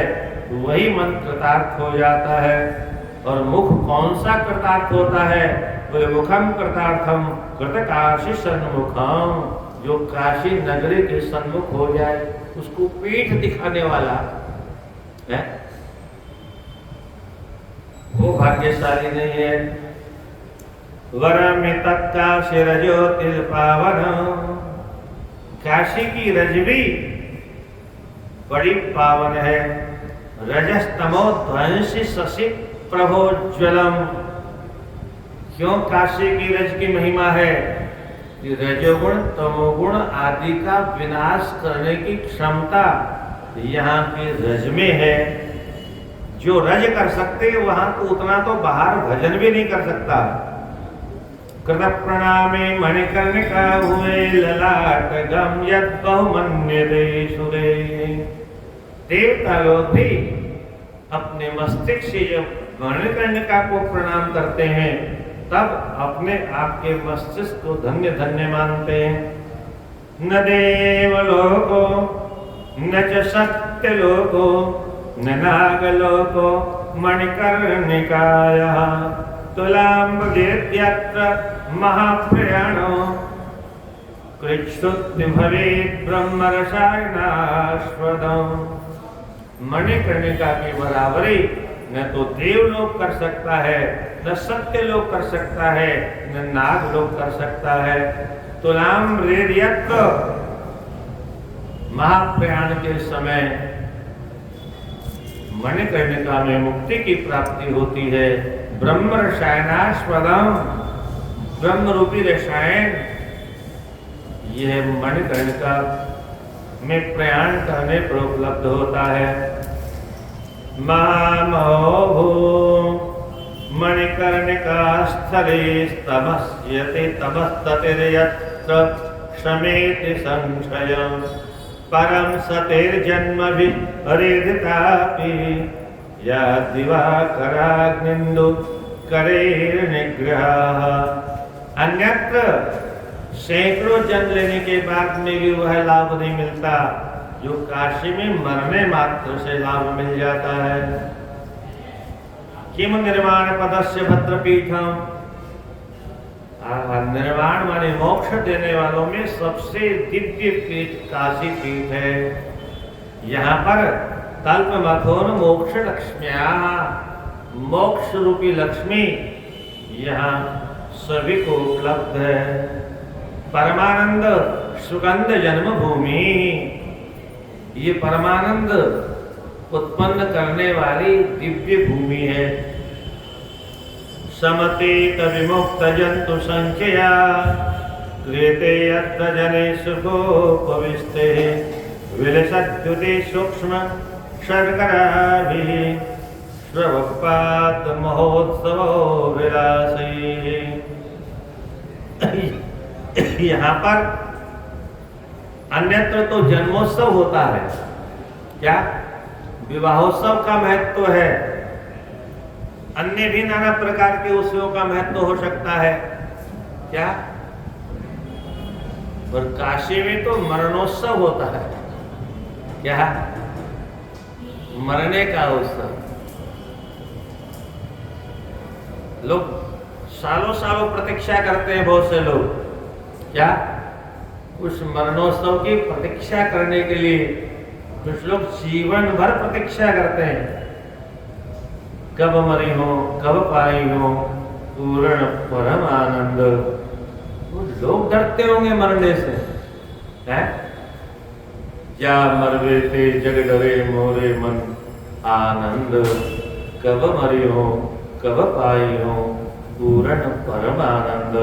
वही मन कृतार्थ हो जाता है। और मुख कौन सा कृतार्थ होता है? बोले मुखम कृतार्थम कृत काशी सन्मुखम, जो काशी नगरी के सन्मुख हो जाए, उसको पीठ दिखाने वाला है, वो भाग्यशाली नहीं है। वरमित काशी रजोतिल पावन, काशी की रज भी बड़ी पावन है। रजस्तमो ध्वंसी शशि प्रभोज्वलम, क्यों काशी की रज की महिमा है? कि रजोगुण तमोगुण आदि का विनाश करने की क्षमता यहाँ की रज में है। जो रज कर सकते वहां तो उतना तो बाहर भजन भी नहीं कर सकता। कृत प्रणामे मणिकर्णिका हुए ललाट गम यद बहुमन्यते सुरे, देवता लोग भी अपने मस्तिष्क से जब मणिकर्णिका को प्रणाम करते हैं तब अपने आप के मस्तिष्क को धन्य धन्य मानते हैं। न देवलोको न च सत्यलोको न नागलोको मणिकर्णिकायाः, तुलाम्बुजेत्यत्र महाप्रयाणो कृच्छ्रुति भवेत् ब्रह्मरसायनास्पदम्। मणिकर्णिका की बराबरी न तो देवलोक कर सकता है, न सत्य लोग कर सकता है, न नाग लोग कर सकता है। तुलाम्बुजेत्यत्र, महाप्रयाण के समय मणिकर्णिका में मुक्ति की प्राप्ति होती है। ब्रह्म रसायनास्पदम, ब्रह्म रूपी रसायन यह मणिकर्णिका में प्रयाण करने पर उपलब्ध होता है। मामहो मणिकर्णिका स्थले तमस्यते तमस्ततिर्यत्र शमेति संशयम्, परम सतेर्जन्मभि हरिदितापि या दिवाकराग्निन्दु करेर्निग्रहः। अन्यत्र सैकड़ों जन्म लेने के बाद में भी वह लाभ नहीं मिलता जो काशी में मरने मात्र से लाभ मिल जाता है। किम निर्वाण पदस्य भद्रपीठम, निर्वाण माने मोक्ष देने वालों में सबसे दिव्य पीठ काशी पीठ है। यहाँ पर कल्प मथोन मोक्ष लक्ष्म्या, मोक्ष रूपी लक्ष्मी यहाँ सभी को उपलब्ध है। परमानंद सुगंध जन्मभूमि, ये परमानंद उत्पन्न करने वाली दिव्य भूमि है। समतीत विमुक्त जंतु संख्या क्रियते यत्र जने सुखोपविष्टे, विलसद्युते सूक्ष्म शर्कराभिः श्रवपात महोत्सव विलासी। यहाँ पर अन्यत्र तो जन्मोत्सव होता है, क्या विवाहोत्सव का महत्व है, अन्य भी नाना प्रकार के उत्सवों का महत्व हो सकता है क्या? और काशी में तो मरणोत्सव होता है, क्या मरने का उत्सव। लोग सालों सालों प्रतीक्षा करते हैं, बहुत से लोग क्या उस मरणोत्सव की प्रतीक्षा करने के लिए, कुछ लोग जीवन भर प्रतीक्षा करते हैं, कब मरी हो, कब पाई हो पूर्ण परम आनंद। वो लोग डरते होंगे मरने से, है क्या मरवे थे जग डरे मोरे मन आनंद, कब मरी हो, कब पाई हो पूर्ण परम आनंद।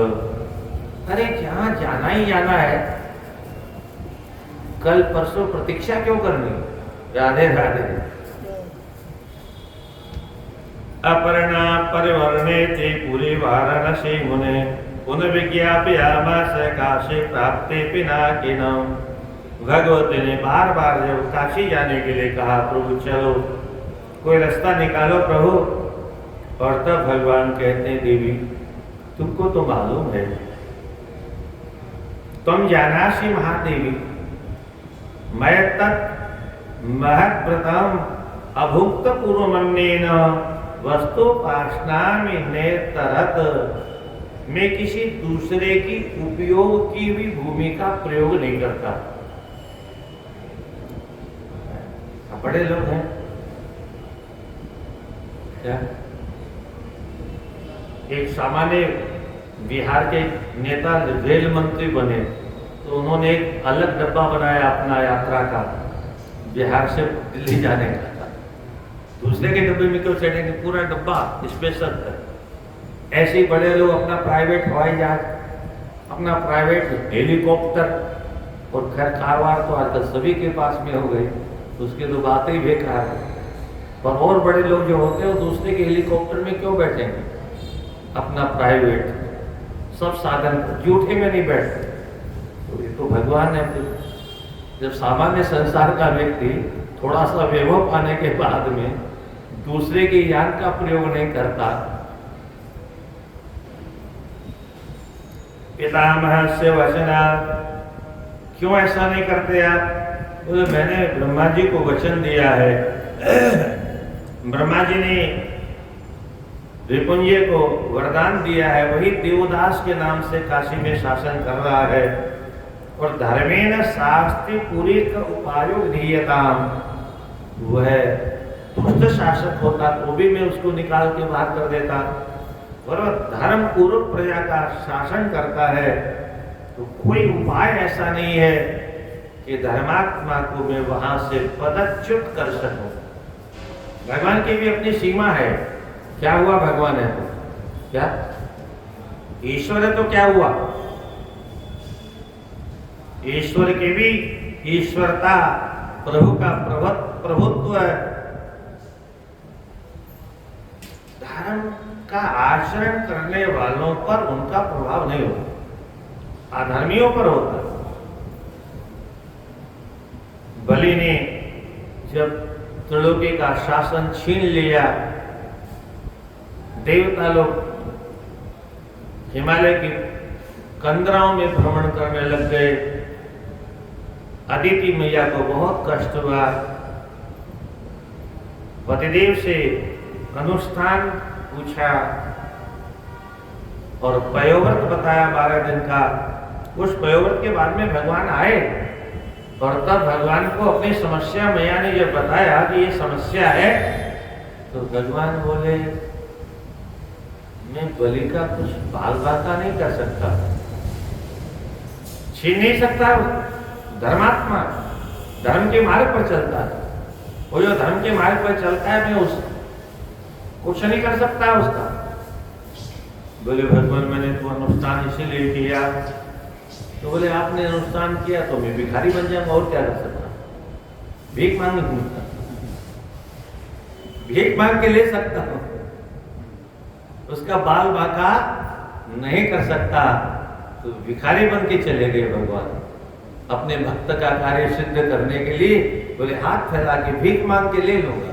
अरे जहां जाना ही जाना है, कल परसों प्रतीक्षा क्यों करनी। राधे राधे। अपर्णा परिवर्णे थे पूरे वाराणसी मुने, पुन विज्ञापयामास काशी प्राप्ते पिनाकिनम। भगवती ने बार बार जब काशी जाने के लिए कहा, प्रभु चलो कोई रास्ता निकालो प्रभु, और तब भगवान कहते हैं देवी तुमको तो मालूम है, तुम जानासी महादेवी, मैं तक महत्व्रतम अभुक्त पूर्वमन्येन वस्तु पाषाणामि नेतरत। मैं किसी दूसरे की उपयोग की भी भूमि का प्रयोग नहीं करता। बड़े लोग हैं क्या, एक सामान्य बिहार के नेता रेल मंत्री बने तो उन्होंने एक अलग डब्बा बनाया अपना यात्रा का, बिहार से दिल्ली जाने का। दूसरे के डब्बे में क्यों चढ़ेंगे, पूरा डब्बा स्पेशल है। ऐसे ही बड़े लोग अपना प्राइवेट हवाई जहाज, अपना प्राइवेट हेलीकॉप्टर, और खैर कारवार तो आजकल सभी के पास में हो गई, उसकी तो बातें ही बेकार है। पर और बड़े लोग जो होते हैं वो दूसरे के हेलीकॉप्टर में क्यों बैठेंगे, अपना प्राइवेट सब साधन, जूठे में नहीं बैठते। तो ये तो भगवान है। जब सामान्य संसार का व्यक्ति थोड़ा सा वैभव पाने के बाद में दूसरे के यान का प्रयोग नहीं करता। पितामह से वचना, क्यों ऐसा नहीं करते आप? बोले मैंने ब्रह्मा जी को वचन दिया है, ब्रह्मा जी ने रिपुंजय को वरदान दिया है, वही देवदास के नाम से काशी में शासन कर रहा है, और धर्मेण शास्त्री पूरी का उपायो गृह्यताम। वह दुष्ट शासक होता तो भी मैं उसको निकाल के बाहर कर देता, और वह धर्म पूर्व प्रजा का शासन करता है, तो कोई उपाय ऐसा नहीं है कि धर्मात्मा को मैं वहां से पदच्युत कर सकूं। भगवान की भी अपनी सीमा है। क्या हुआ, भगवान है तो क्या, ईश्वर है तो क्या हुआ? ईश्वर की भी ईश्वरता, प्रभु का प्रभुत्व है। धर्म का आचरण करने वालों पर उनका प्रभाव नहीं होता, अधर्मियों पर होता। बलि ने जब त्रिलोकी का शासन छीन लिया, देवता लोग हिमालय की कंदराओं में भ्रमण करने लग गए। अदिति मैया को बहुत कष्ट हुआ, पतिदेव से अनुष्ठान पूछा और पयोव्रत बताया 12 दिन का। उस पयोव्रत के बाद में भगवान आए, और तब भगवान को अपनी समस्या मैया ने जब बताया कि ये समस्या है, तो भगवान बोले मैं बलि का कुछ बाल बाका नहीं कर सकता, छीन नहीं सकता। धर्मात्मा धर्म के मार्ग पर चलता है, वो जो धर्म के मार्ग पर चलता है मैं उस कुछ नहीं कर सकता उसका। बोले भगवान मैंने तो अनुष्ठान इसीलिए किया। तो बोले आपने अनुष्ठान किया तो मैं भिखारी बन जाऊंगा, और क्या कर सकता, भीख मांग घूमता, भीख मांग के ले सकता हूं, उसका बाल बाका नहीं कर सकता। तो भिखारी बन के चले गए भगवान अपने भक्त का कार्य सिद्ध करने के लिए। बोले हाथ फैला के भीख मांग के ले लूंगा,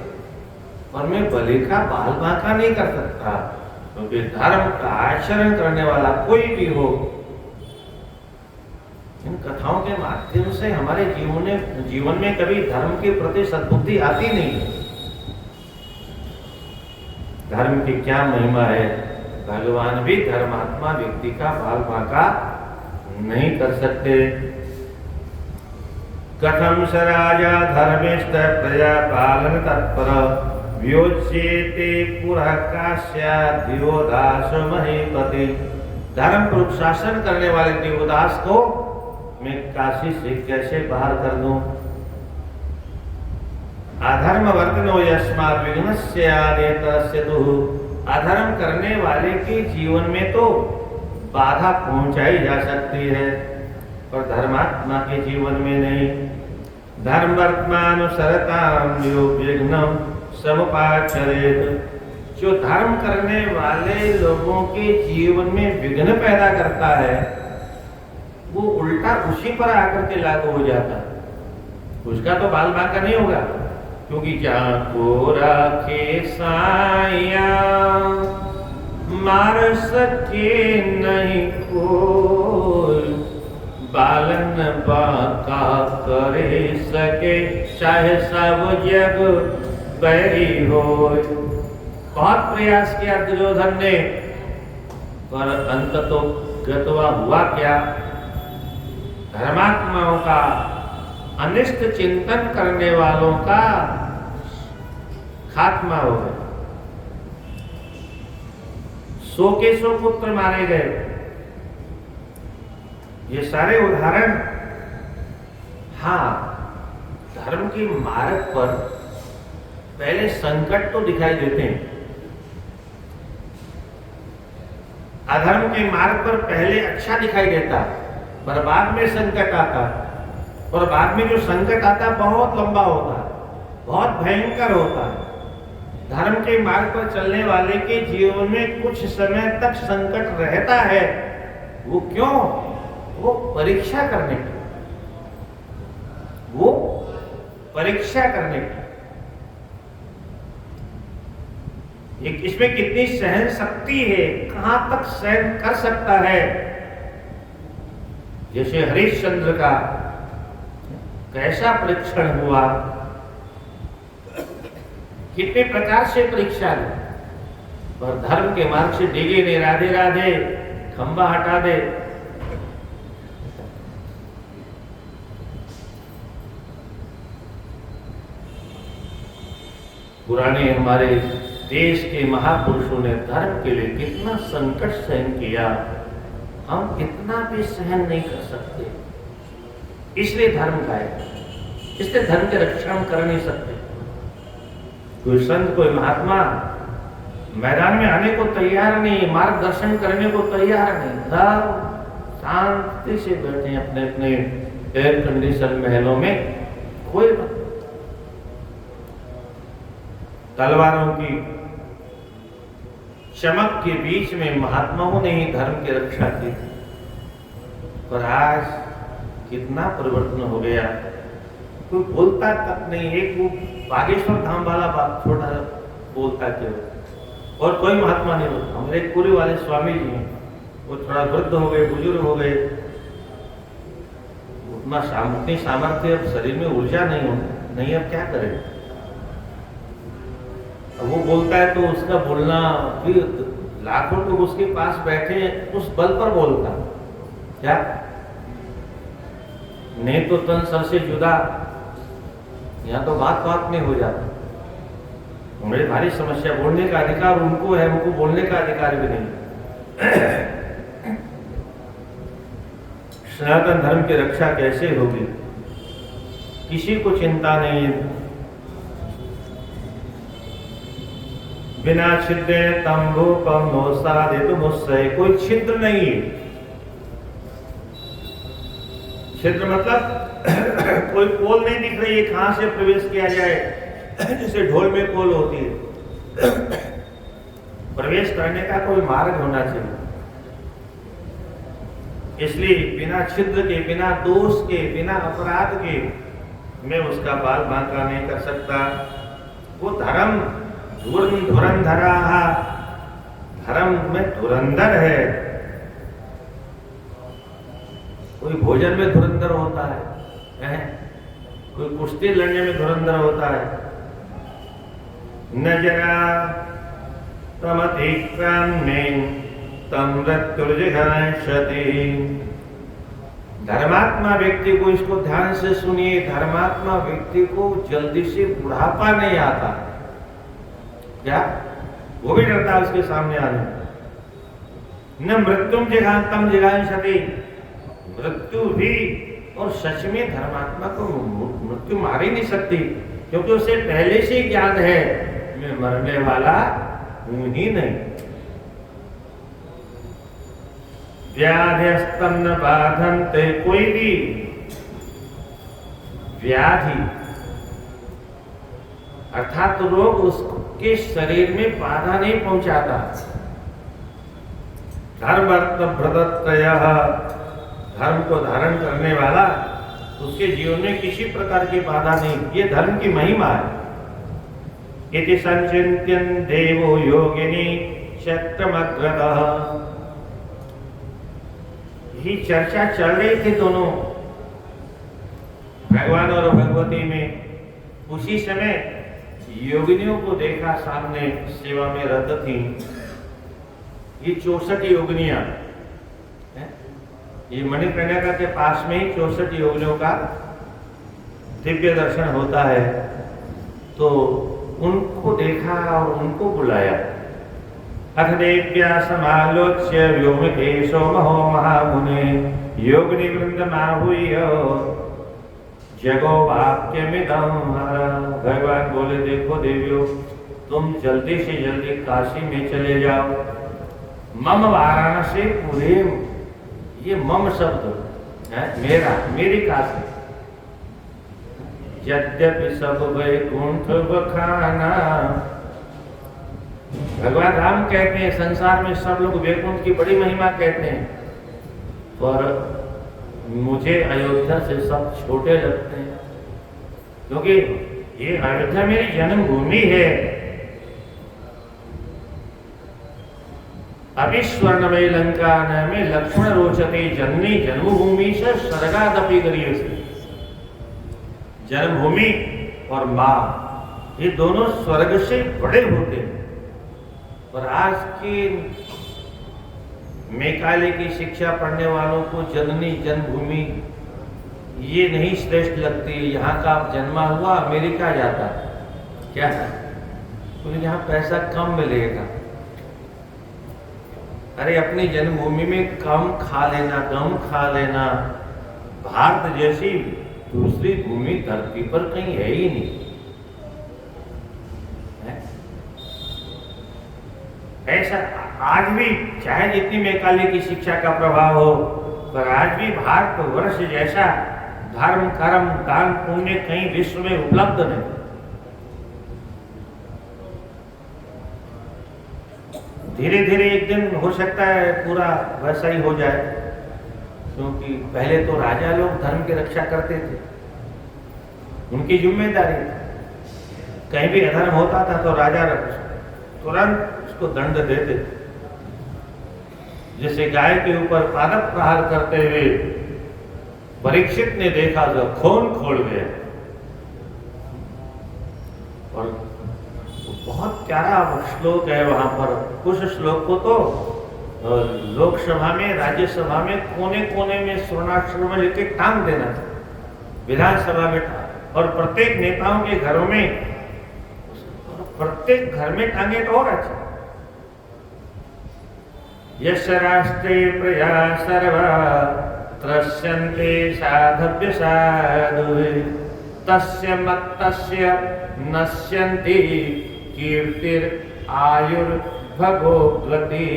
और मैं बलि का बाल बाका नहीं कर सकता, क्योंकि धर्म का आचरण करने वाला कोई भी हो। इन कथाओं के माध्यम से हमारे जीवन में कभी धर्म के प्रति सद्बुद्धि आती नहीं है। धर्म की क्या महिमा है, भगवान भी धर्मात्मा व्यक्ति का बाल बांका नहीं कर सकते। कथम स राजा धर्मिष्ठ प्रजा पालन तत्पर व्योच्येते पुरः काश्या दिवोदास महीपति। धर्म पूर्वक शासन करने वाले देवदास को मैं काशी से कैसे बाहर कर दूं? अधर्म वर्तनो यस्मात् विघ्नस्य आदेतस्य दुः। अधर्म करने वाले के जीवन में तो बाधा पहुंचाई जा सकती है, पर धर्मात्मा के जीवन में नहीं। धर्म वर्तमानुसरताम यो विघ्नं समुपाचरेत। जो धर्म करने वाले लोगों के जीवन में विघ्न पैदा करता है, वो उल्टा उसी पर आकर के लागू हो जाता है। उसका तो बाल बांका नहीं होगा, क्योंकि जहां को राखे साया मार सके नहीं कोई। बालन बांका करे सके चाहे सब जग बैरी हो। बहुत प्रयास किया दुर्योधन ने, पर अंत तो गतवा हुआ क्या? धर्मात्माओं का, अनिष्ट चिंतन करने वालों का खात्मा हो गया। 100 के 100 पुत्र मारे गए। ये सारे उदाहरण हाँ, धर्म के मार्ग पर पहले संकट तो दिखाई देते हैं। अधर्म के मार्ग पर पहले अच्छा दिखाई देता, पर बाद में संकट आता, और बाद में जो संकट आता बहुत लंबा होता है, बहुत भयंकर होता है। धर्म के मार्ग पर चलने वाले के जीवन में कुछ समय तक संकट रहता है। वो क्यों? वो परीक्षा करने की, वो परीक्षा करने की। इसमें कितनी सहन शक्ति है, कहां तक सहन कर सकता है। जैसे हरिश्चंद्र का कैसा परीक्षण हुआ, कितने प्रकार से परीक्षा ली, पर धर्म के मार्ग से डिगे ने राधे राधे खंबा हटा दे। पुराने हमारे देश के महापुरुषों ने धर्म के लिए कितना संकट सहन किया, हम इतना भी सहन नहीं कर सकते। इसलिए धर्म का है, इसलिए धर्म के रक्षा हम कर नहीं सकते। कोई संत, कोई महात्मा मैदान में आने को तैयार नहीं, मार्गदर्शन करने को तैयार नहीं, सब शांति से बैठे अपने अपने एयर कंडीशन महलों में। कोई तलवारों की चमक के बीच में महात्माओं ने ही धर्म की रक्षा की। पर आज कितना परिवर्तन हो गया, कोई बोलता तक नहीं। एक वो बागेश्वर धाम वाला बात छोटा बोलता क्यों, और कोई महात्मा नहीं बोलता। हमारे पूरे वाले स्वामी जी हैं, वो थोड़ा वृद्ध हो गए, बुजुर्ग हो गए, उतना सामर्थ्य अब शरीर में ऊर्जा नहीं, अब क्या करें। अब वो बोलता है तो उसका बोलना, फिर लाखों लोग उसके पास बैठे उस बल पर बोलता क्या, नहीं तो तन सर से जुदा। यहाँ तो बात बात में हो जाता। हमारी भारी समस्या, बोलने का अधिकार उनको है, उनको बोलने का अधिकार भी नहीं। सनातन धर्म की रक्षा कैसे होगी, किसी को चिंता नहीं है। बिना छिद्रे तंभूपम नोसादित मुस्से, कोई छिद्र नहीं है। छिद्र मतलब कोई पोल नहीं दिख रही है, कहां से प्रवेश किया जाए, जैसे ढोल में पोल होती है। प्रवेश करने का कोई मार्ग होना चाहिए। इसलिए बिना छिद्र के, बिना दोष के, बिना अपराध के मैं उसका बाल बांका नहीं कर सकता। वो धर्म धुरंधरा, धर्म में धुरंधर है। कोई भोजन में धुरंधर होता है, कोई कुश्ती लड़ने में धुरंधर होता है। न जरा तमतिक्राम्ये तम मृत्युर्जिघांसति। धर्मात्मा व्यक्ति को, इसको ध्यान से सुनिए, धर्मात्मा व्यक्ति को जल्दी से बुढ़ापा नहीं आता। क्या? वो भी डरता है उसके सामने आने। न मृत्युम जिघांतम जिघांसति, मृत्यु भी, और सच में धर्मात्मा को मृत्यु मार ही नहीं सकती, क्योंकि उसे पहले से ज्ञान है मैं मरने वाला हूं ही नहीं। व्याधिस्तम न बाधन्ते, कोई भी व्याधि अर्थात रोग उसके शरीर में बाधा नहीं पहुंचाता। धर्मर्थ प्रदत्तयः, धर्म को धारण करने वाला उसके जीवन में किसी प्रकार की बाधा नहीं, ये धर्म की महिमा है। इति संचिन्त्यन् देवो योगिनी शत्रमग्रतः। यही चर्चा चल रही थी दोनों भगवान और भगवती में। उसी समय योगिनियों को देखा, सामने सेवा में रत थी। ये 64 योगिनियां, ये मणिकर्णिका के पास में ही 64 योगिनियों का दिव्य दर्शन होता है। तो उनको देखा और उनको बुलाया। अथ देव्या समालोच्य व्योमकेशो महो महामुने योगिनी वृंदमाहुय जगो वाक्यमिदं। भगवान बोले, देखो देवियों, तुम जल्दी से जल्दी काशी में चले जाओ। मम वाराणसी पूरे, ये मम शब्द है मेरा, मेरी काशी। यद्यपि सब वैकुंठ बखाना, भगवान राम कहते हैं संसार में सब लोग वैकुंठ की बड़ी महिमा कहते हैं, पर मुझे अयोध्या से सब छोटे लगते हैं, क्योंकि ये अयोध्या मेरी जन्मभूमि है। अभिस्वर्णमय लंका में लक्ष्मण रोचते जननी जन्मभूमि से स्वर्गादपि गरीयसी। जन्मभूमि और मां, ये दोनों स्वर्ग से बड़े होते हैं। और आज की मैकाले की शिक्षा पढ़ने वालों को जननी जन्मभूमि ये नहीं श्रेष्ठ लगती। यहाँ का जन्मा हुआ अमेरिका जाता है, क्या है? तो यहाँ पैसा कम मिलेगा। अरे अपनी जन्मभूमि में कम खा लेना, गम खा लेना। भारत जैसी दूसरी भूमि धरती पर कहीं है ही नहीं है? ऐसा आज भी, चाहे जितनी मैकाले की शिक्षा का प्रभाव हो, पर आज भी भारतवर्ष जैसा धर्म, कर्म, दान, पुण्य कहीं विश्व में उपलब्ध नहीं। धीरे धीरे एक दिन हो सकता है पूरा वैसा ही हो जाए, क्योंकि पहले तो राजा लोग धर्म की रक्षा करते थे, उनकी जिम्मेदारी थी। कहीं भी अधर्म होता था तो राजा तुरंत उसको दंड देते थे। जैसे गाय के ऊपर पादप प्रहार करते हुए परीक्षित ने देखा तो खून खोल गया। और बहुत प्यारा श्लोक है वहां पर। उस श्लोक को तो लोकसभा में, राज्यसभा में कोने कोने में स्वर्णाक्षर में लिख के टांग देना था, विधानसभा में। और प्रत्येक नेताओं के घरों में, प्रत्येक घर में टांगे तो और अच्छा। यश राष्ट्रे प्रजा सर्वा त्रस्यन्ते साधव्य साधुः तस्य मत्तस्य नश्यन्ति कीर्तिर आयुर्भगो गति।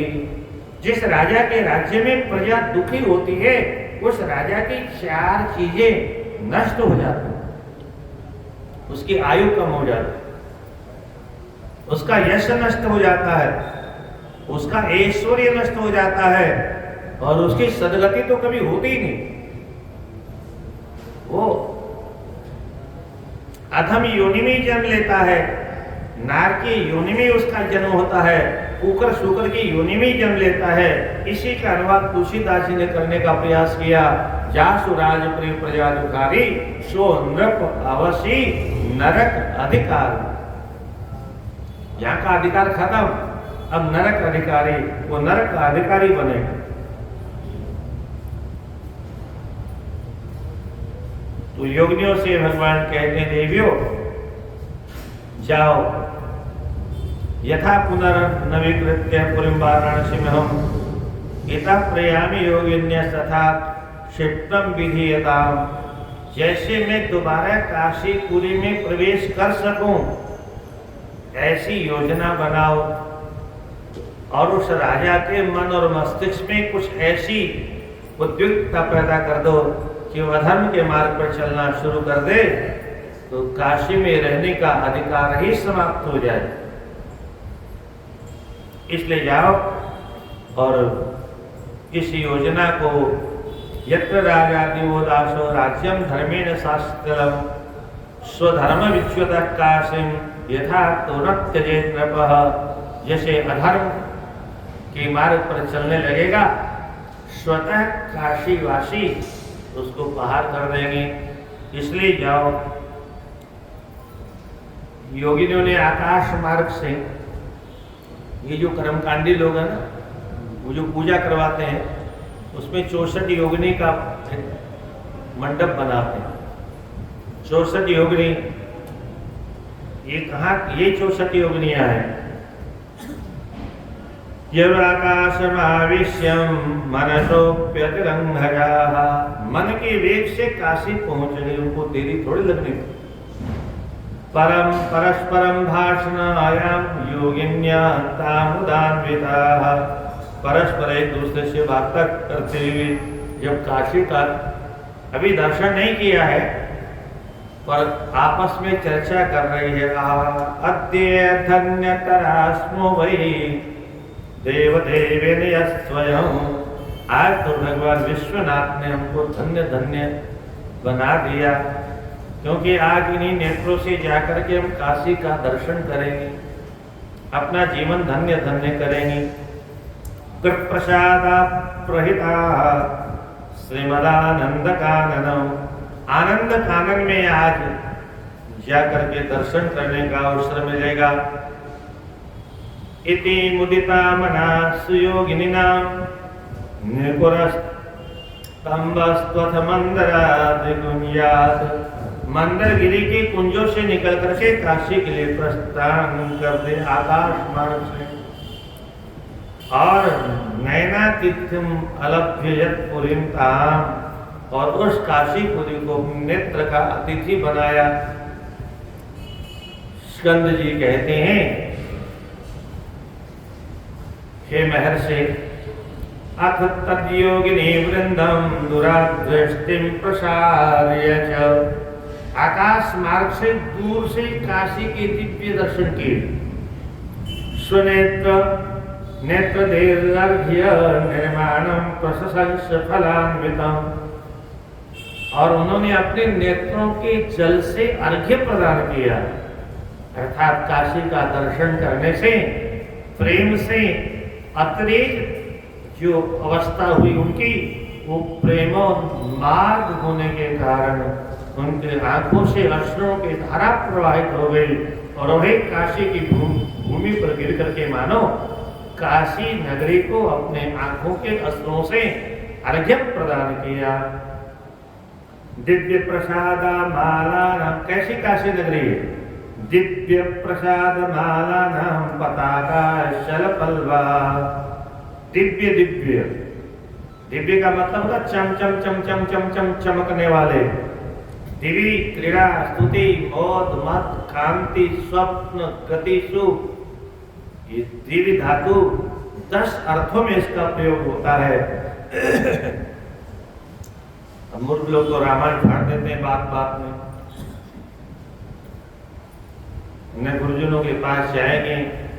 जिस राजा के राज्य में प्रजा दुखी होती है, उस राजा की 4 चीजें नष्ट हो जाती हैं। उसकी आयु कम हो जाती है, उसका यश नष्ट हो जाता है, उसका ऐश्वर्य नष्ट हो जाता है, और उसकी सदगति तो कभी होती ही नहीं। वो अधम योनि में जन्म लेता है, नार की योनि में उसका जन्म होता है, कुकर शुकर की योनि में जन्म लेता है। इसी का अनुवाद तुलसीदास जी ने करने का प्रयास किया। जासु राज प्रिय प्रजा दुखारी सो नृप अवशी नरक अधिकार। यहाँ का अधिकार खत्म, अब नरक अधिकारी, वो नरक का अधिकारी बनेगा। तो योगियों से भगवान कहते हैं, देवियों जाओ, यथा पुनर्नवीकृत्य पुरीं वाराणसी में हम इतः प्रयामि योगिन्य तथा क्षिप्तम विधीयताम। जैसे मैं दोबारा काशीपुरी में प्रवेश कर सकूं ऐसी योजना बनाओ, और उस राजा के मन और मस्तिष्क में कुछ ऐसी उद्विग्नता पैदा कर दो कि वह धर्म के मार्ग पर चलना शुरू कर दे, तो काशी में रहने का अधिकार ही समाप्त हो जाए। इसलिए जाओ और इस योजना को, यत्र राजा दिवो दासो राज्यम धर्मेण शास्त्रम स्वधर्म विच्युत काशीम यथा तुरंत त्यजेत नृपः। जैसे अधर्म के मार्ग पर चलने लगेगा, स्वतः काशीवासी उसको बाहर कर देंगे। इसलिए जाओ। योगिनियों ने आकाश मार्ग से, ये जो कर्मकांडी लोग हैं ना, वो जो पूजा करवाते हैं, उसमें 64 योगिनी का मंडप बनाते हैं। 64 योगिनी, ये कहाँ, ये 64 योगिनियां हैं। यदाकाशमाविश्यम मनसोप्यतिरंघजाः, मन के वेग से काशी पहुंच गए, उनको देरी थोड़ी लगनी थी। परम परस्परम भाषणायाम योगिन्या तामुदान्विताः, परस्पर एक दूसरे से वार्ता करते हुए, जब काशी का अभी दर्शन नहीं किया है पर आपस में चर्चा कर रही है, अद्य धन्यतरास्मो वै देवदेवेन स्वयं। आज तो भगवान विश्वनाथ ने हमको धन्य धन्य बना दिया, क्योंकि आज इन्हीं नेत्रों से जाकर के हम काशी का दर्शन करेंगे, अपना जीवन धन्य धन्य करेंगे। कृत प्रसादा प्रहिता श्रीमदानंद काननम, आनंद कानन में आज जाकर के दर्शन करने का अवसर मिलेगा। इति मुदिता मना सुयोगिनीनां निर्कुरस्तंभस्त्वथ मंदरादिगुण्यात्, मंदरगिरी के कुंजों से निकल करके काशी के लिए प्रस्थान कर दे आकाश मार्ग से। और नैनातिथ्यम अलभ्य यत् पुरीं ताम, और उस काशीपुरी को नेत्र का अतिथि बनाया। स्कंद जी कहते हैं, हे महर्षि, अथ तद्योगिनी वृंदम दुरादृष्टिम प्रसार्य च, आकाश मार्ग से दूर से काशी के दिव्य दर्शन किए। स्वनेत्र नेत्र देर्घ्य निर्माणम प्रशंस फलान्वितम, और उन्होंने अपने नेत्रों के जल से अर्घ्य प्रदान किया, अर्थात काशी का दर्शन करने से प्रेम से अतिरिक्त जो अवस्था हुई उनकी, वो प्रेमोन्माद होने के कारण उनके आंखों से अश्रुओं की धारा प्रवाहित हो गई, और वही काशी की भूमि पर गिर करके मानो काशी नगरी को अपने आंखों के अश्रुओं से अर्घ्य प्रदान किया। दिव्य प्रसाद माला नाम, कैसी काशी नगरी है? दिव्य प्रसाद माला नाम पताका शल पल्वा, दिव्य दिव्य, दिव्य का मतलब होता चम चम चम चम चम चम चमकने वाले। दिव्य क्रीड़ा स्तुति बोध मत कांति स्वप्न गति सुख, ये दिव्य धातु 10 अर्थों में इसका प्रयोग होता है। अब मूर्ख लोग तो रामायण फाड़ देते हैं बात बात में, न गुरुजनों के पास जाएंगे,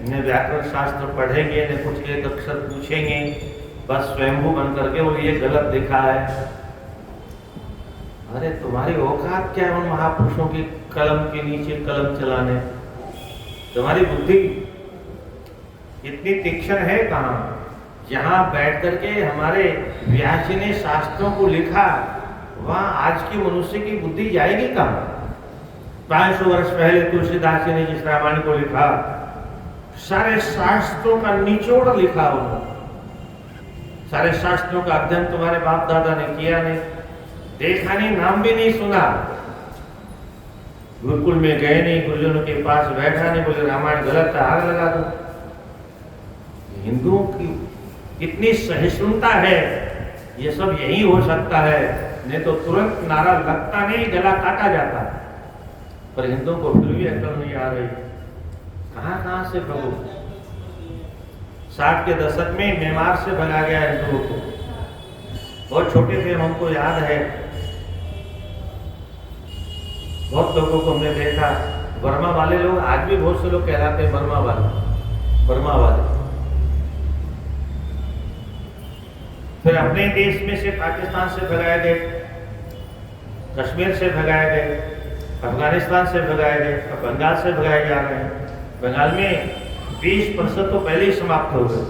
न व्याकरण शास्त्र पढ़ेंगे, न कुछ एक अक्षर पूछेंगे, बस स्वयंभू बन करके वो ये गलत दिखा है। अरे तुम्हारी औकात क्या है उन महापुरुषों की कलम के नीचे कलम चलाने? तुम्हारी बुद्धि इतनी तीक्ष्ण है कहाँ? जहाँ बैठ करके हमारे व्यास जी ने शास्त्रों को लिखा, वहाँ आज की मनुष्य की बुद्धि जाएगी कहाँ? 500 वर्ष पहले तुलसीदास जी ने जिस रामायण को लिखा, सारे शास्त्रों का निचोड़ लिखा उन्होंने। सारे शास्त्रों का अध्ययन तुम्हारे बाप दादा ने किया नहीं, देखा नहीं, नाम भी नहीं सुना, गुरुकुल में गए नहीं, गुरुजनों के पास बैठा नहीं, बोले रामायण गलत है आग लगा दो। हिंदुओं की इतनी सहिष्णुता है, ये सब यही हो सकता है, नहीं तो तुरंत नारा लगता नहीं, गला काटा जाता। पर हिंदुओं को फिर भी अकल नहीं आ रही। कहां से प्रभु 60 के दशक में म्यांमार से भगा गया हिंदुओं को। बहुत छोटे थे, हमको याद है, बहुत लोगों को हमने देखा, बर्मा वाले लोग, आज भी बहुत से लोग कहलाते हैं बर्मा वाले। फिर अपने देश में से पाकिस्तान से भगाए गए, कश्मीर से भगाए गए, अफगानिस्तान से भगाए गए, अब बंगाल से भगाए जा रहे हैं। बंगाल में 20% तो पहले ही समाप्त हो गए,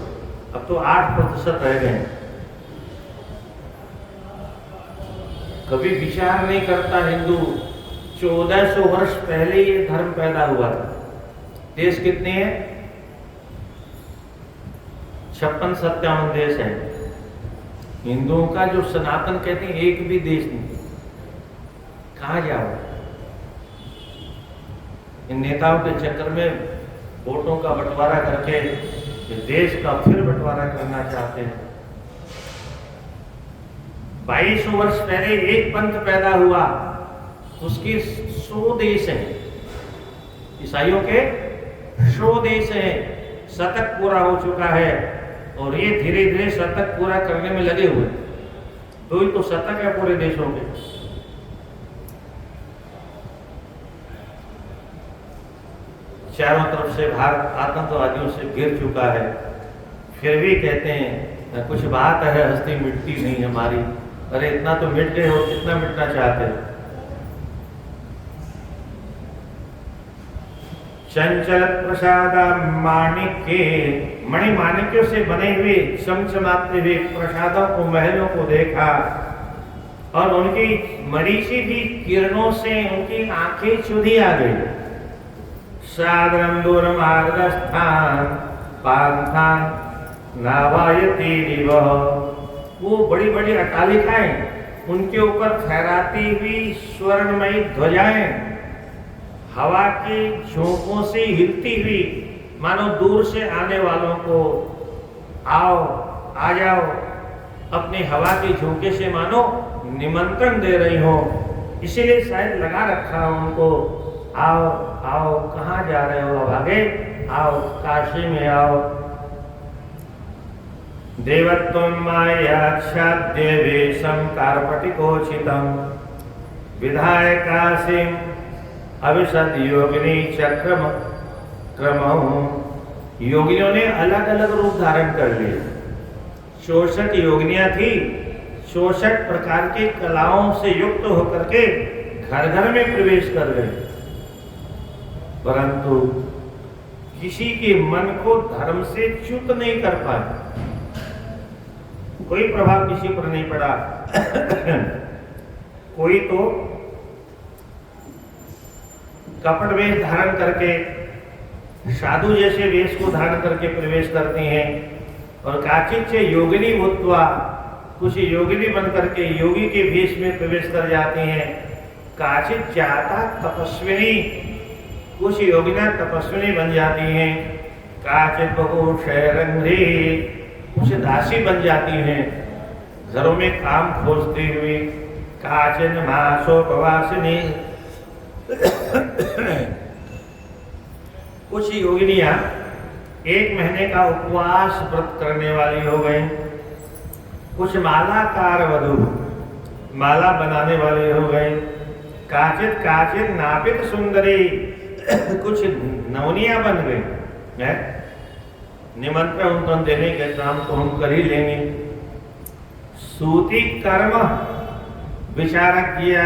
अब तो 8% रह गए। कभी विचार नहीं करता हिंदू, 1400 वर्ष पहले ये धर्म पैदा हुआ था। देश कितने हैं? 56-57 देश हैं। हिंदुओं का जो सनातन कहते हैं, एक भी देश नहीं। कहां जाओ? इन नेताओं के चक्कर में वोटों का बंटवारा करके देश का फिर बंटवारा करना चाहते हैं। 2200 वर्ष पहले एक पंथ पैदा हुआ, उसकी 100 देश हैं, ईसाइयों के 100 देश हैं। शतक पूरा हो चुका है और ये धीरे धीरे शतक पूरा करने में लगे हुए। तो ही तो शतक है पूरे देशों के। चारों तरफ से भारत आतंकवादियों से घिर चुका है, फिर भी कहते हैं कुछ बात है, हस्ती मिटती नहीं हमारी। अरे इतना तो मिट गए हो, कितना मिटना चाहते? चंचल प्रसाद माणिक्य, मणि माणिक्यों से बने हुए चमचमाते हुए प्रसादों को, महलों को देखा और उनकी मरीची भी किरणों से उनकी आंखें चुधी आ गई। सादरम दूरम आर्गस्थान पांथान नावायती विवह, वो बड़ी बड़ी अट्टालिकाएं, उनके ऊपर फहराती हुई स्वर्णमयी ध्वजाएं हवा के झोंकों से हिलती हुई, मानो दूर से आने वालों को आओ, आ जाओ, अपने हवा के झोंके से मानो निमंत्रण दे रही हो। इसीलिए शायद लगा रखा हो उनको, आओ आओ, कहाँ जा रहे हो, अब आगे आओ, काशी में आओ। देवत्वं मायाच्छाद्य वेशं कार्पटिकोचितं विधाय काशीं अविशद योगिनी चक्रम क्रमहु। योगिनियों ने अलग अलग रूप धारण कर लिए। 64 योगिनियां थी, 64 प्रकार की कलाओं से युक्त होकर के घर घर में प्रवेश कर गए, परंतु किसी के मन को धर्म से च्युत नहीं कर पाए। कोई प्रभाव किसी पर नहीं पड़ा। कोई तो कपट वेश धारण करके, साधु जैसे वेश को धारण करके प्रवेश करते हैं, और काचित से योगिनी भूत्वा, कुछ योगिनी बन करके योगी के वेश में प्रवेश कर जाती हैं। काचित जाता तपस्विनी, कुछ योगिना तपस्विनी बन जाती हैं। काचित बहु शैरंध्री, कुछ दासी बन जाती हैं, घरों में काम खोजती हुई। काचिन मासोपवासिनी, कुछ योगिनियां 1 महीने का उपवास व्रत करने वाली हो गई। कुछ मालाकार वधु, माला बनाने वाली हो गई। काचित काचित नापित सुंदरी, कुछ नवनिया बन गई है। निमंत्रण उन्मंत्रण देने के काम तो हम कर ही लेंगे। सूती कर्म विचार किया,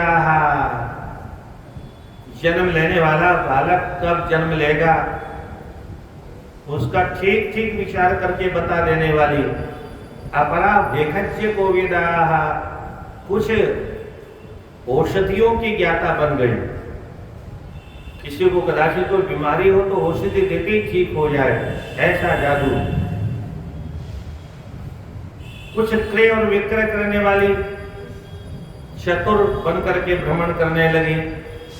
जन्म लेने वाला बालक कब जन्म लेगा उसका ठीक ठीक विचार करके बता देने वाली। अपरा भेखच्य को विदा, कुछ औषधियों की ज्ञाता बन गई। किसी को कदाचित कोई बीमारी हो तो औषधि देते ही ठीक हो जाए, ऐसा जादू। कुछ क्रय और विक्रय करने वाली चतुर बन करके भ्रमण करने लगी,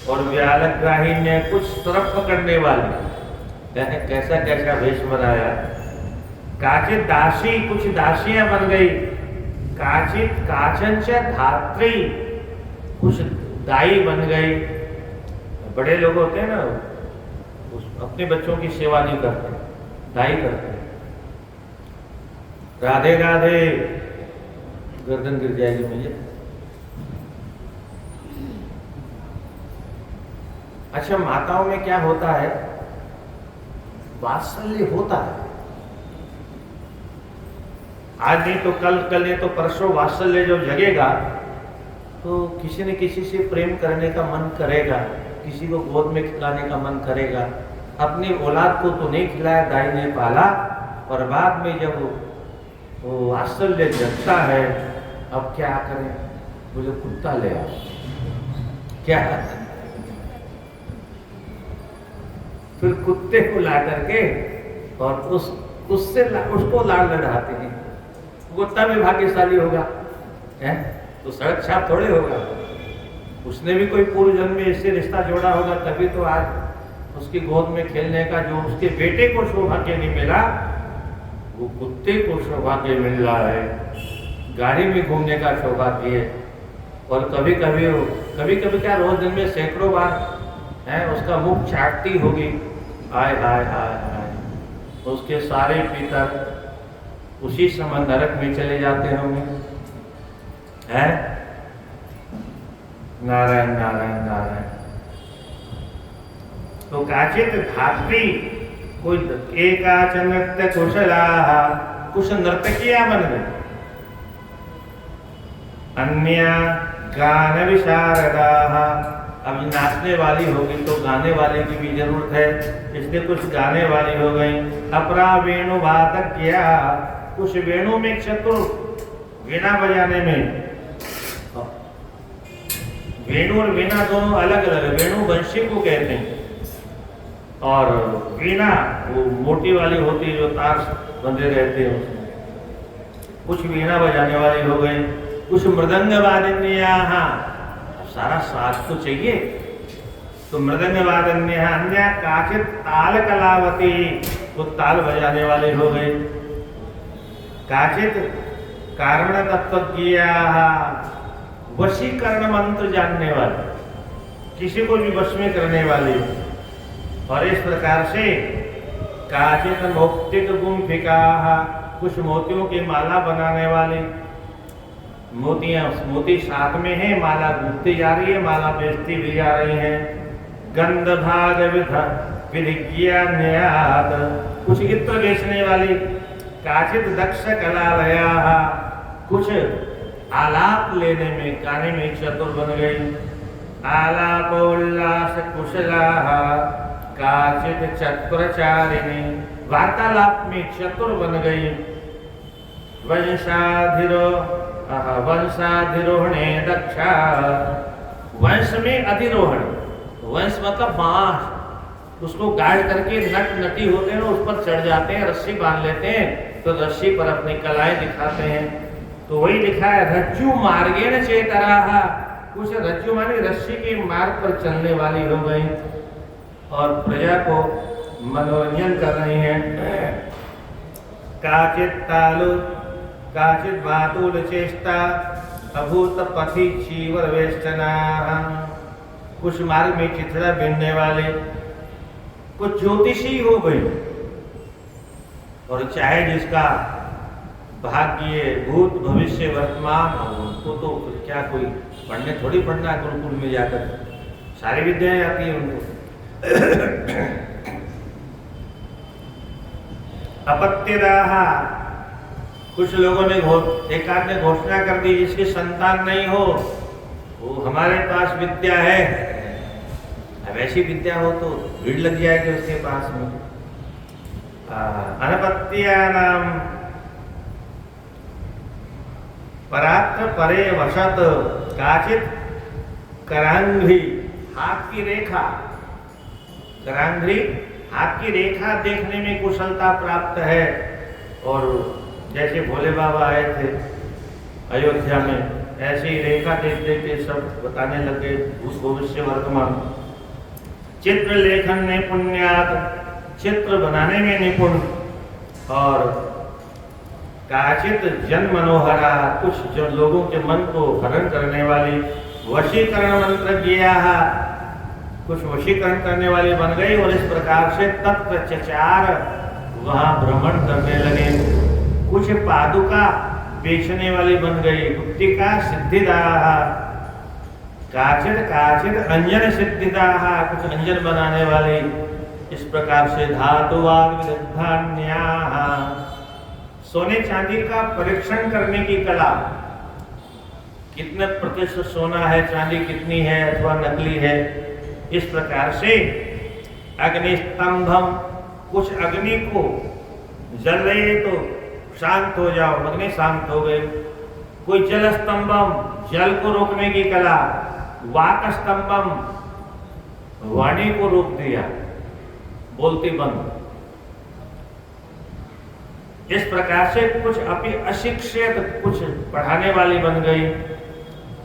और व्यालग्राही ने कुछ तरफ पकड़ने वाली, कैसा कैसा वेश बनाया। काचित दासी, कुछ दासियां बन गई। काचित काचंच धात्री, कुछ दाई बन गई। बड़े लोग होते हैं ना, अपने बच्चों की सेवा नहीं करते, दाई करते। राधे राधे, गर्दन गिर जाएगी मुझे। अच्छा, माताओं में क्या होता है, वात्सल्य होता है। आज नहीं तो कल, कल नहीं तो परसों वात्सल्य जब जगेगा तो किसी न किसी से प्रेम करने का मन करेगा, किसी को गोद में खिलाने का मन करेगा। अपनी औलाद को तो नहीं खिलाया, दाई ने पाला, और बाद में जब वो वात्सल्य जगता है, अब क्या करें, बोले कुत्ता ले आओ। क्या, फिर कुत्ते को ला करके और उससे उसको लाड़ लड़ाते हैं। कुत्ता भी भाग्यशाली होगा, है तो सड़क छाप थोड़े होगा, उसने भी कोई पूर्व जन्म में इससे रिश्ता जोड़ा होगा, तभी तो आज उसकी गोद में खेलने का जो उसके बेटे को सौभाग्य नहीं मिला, वो कुत्ते को सौभाग्य मिल रहा है। गाड़ी में घूमने का सौभाग्य, और कभी कभी क्या रोज दिन में सैकड़ों बार है उसका मुख चाटती होगी। हाय हाय हाय हाय, उसके सारे पितर उसी समय नरक में चले जाते होंगे। है नारायण नारायण नारायण। तो काचित धात्री, कोई एकाच नृत्य कुशला, कुछ नर्तकियां बन गई। अन्य गान विशारदा, अब नाचने वाली होगी तो गाने वाले की भी जरूरत है, इसलिए कुछ गाने वाली हो गई। अपरा वेणु वादक किया, कुछ वेणु में चतुर, वीणा बजाने में। वेणु और वीणा दोनों अलग अलग, वेणु वंशी को कहते हैं, और वीणा वो मोटी वाली होती है जो तार बंधे रहते हैं उसमें। कुछ वीणा बजाने वाली हो गई, कुछ मृदंग वादन्या, सारा साथ तो चाहिए, तो मृदंग वादन्य। अन्य काचित ताल कलावती, तो ताल बजाने वाले हो गए। काचित कारण तत्वज्ञ, वशीकरण मंत्र जानने वाले, किसी को भी वश में करने वाले। और इस प्रकार से काचित मौक्तिक गुंफिका, कुछ मोतियों की माला बनाने वाले। मोती साथ में है, माला गूंथती जा रही है, माला बेचती भी जा रही है। गंध भाग विधिज्ञान्यात्, कुछ इत्र बेचने वाली। काचित दक्ष कलालया, कुछ आलाप लेने में, गाने में चतुर बन गई। आलापोल्लास कुशला, काचित चतुरचारिणी, वार्तालाप में चतुर बन गई। वंशाधिरोहणे दक्षा, वंश में अधिरोहण, वंश मतलब बांस, उसको गाड़ करके नट नटी होते हैं, उस पर चढ़ जाते हैं, रस्सी बांध लेते हैं, तो रस्सी पर अपनी कलाएं दिखाते हैं। तो वही लिखा है रज्जु मार्गेण चेतराहा, कुछ रज्जु माने रस्सी के मार्ग पर चलने वाली हो गई और प्रजा को मनोरंजन कर रही हैं। काचित तालु, काचित मातुल चेष्टा, अभूत पथि चीवर वेष्टना, कुछ मार्ग में चिथड़ा बिनने वाले, कुछ ज्योतिषी हो गई। और चाहे जिसका भाग्य भूत भविष्य वर्तमान, उनको तो क्या कोई पढ़ने थोड़ी पढ़ना है गुरुकुल में जाकर, सारी विद्याएं आती है उनको। अपत्यदाहा, कुछ लोगों ने एक आध ने घोषणा कर दी जिसकी संतान नहीं हो वो हमारे पास विद्या है। अब ऐसी विद्या हो तो भीड़ लग जाएगी उसके पास में। अनपत्यानाम परात्र परे वशत, काचित करांघ्रि, हाथ की रेखा, करांगरी हाथ की रेखा देखने में कुशलता प्राप्त है। और जैसे भोले बाबा आए थे अयोध्या में, ऐसे ही रेखा देख देख के सब बताने लगे उस भविष्य वर्तमान। चित्र लेखन नैपुण्यात, चित्र बनाने में निपुण। और काचित जन मनोहरा, कुछ जो लोगों के मन को हरण करने वाली। वशीकरण मंत्र किया, कुछ वशीकरण करने वाली बन गई। और इस प्रकार से तत्व चचार वहां भ्रमण करने लगे। कुछ पादुका बेचने वाली बन गई। गुप्तिका सिद्धिदाह, काचित काचित अंजन सिद्धिदाह, कुछ अंजन बनाने वाली। इस प्रकार से धातुवाद विदधान्याः, सोने चांदी का परीक्षण करने की कला। कितने प्रतिशत सोना है, चांदी कितनी है अथवा नकली है। इस प्रकार से अग्निस्तंभम, कुछ अग्नि को जल रही है तो शांत हो जाओ, अग्नि शांत हो गई। कोई जल स्तंभम, जल को रोकने की कला। वाक स्तंभम, वाणी को रोक दिया, बोलती बंद। इस प्रकार से कुछ अपनी अशिक्षित, कुछ पढ़ाने वाली बन गई।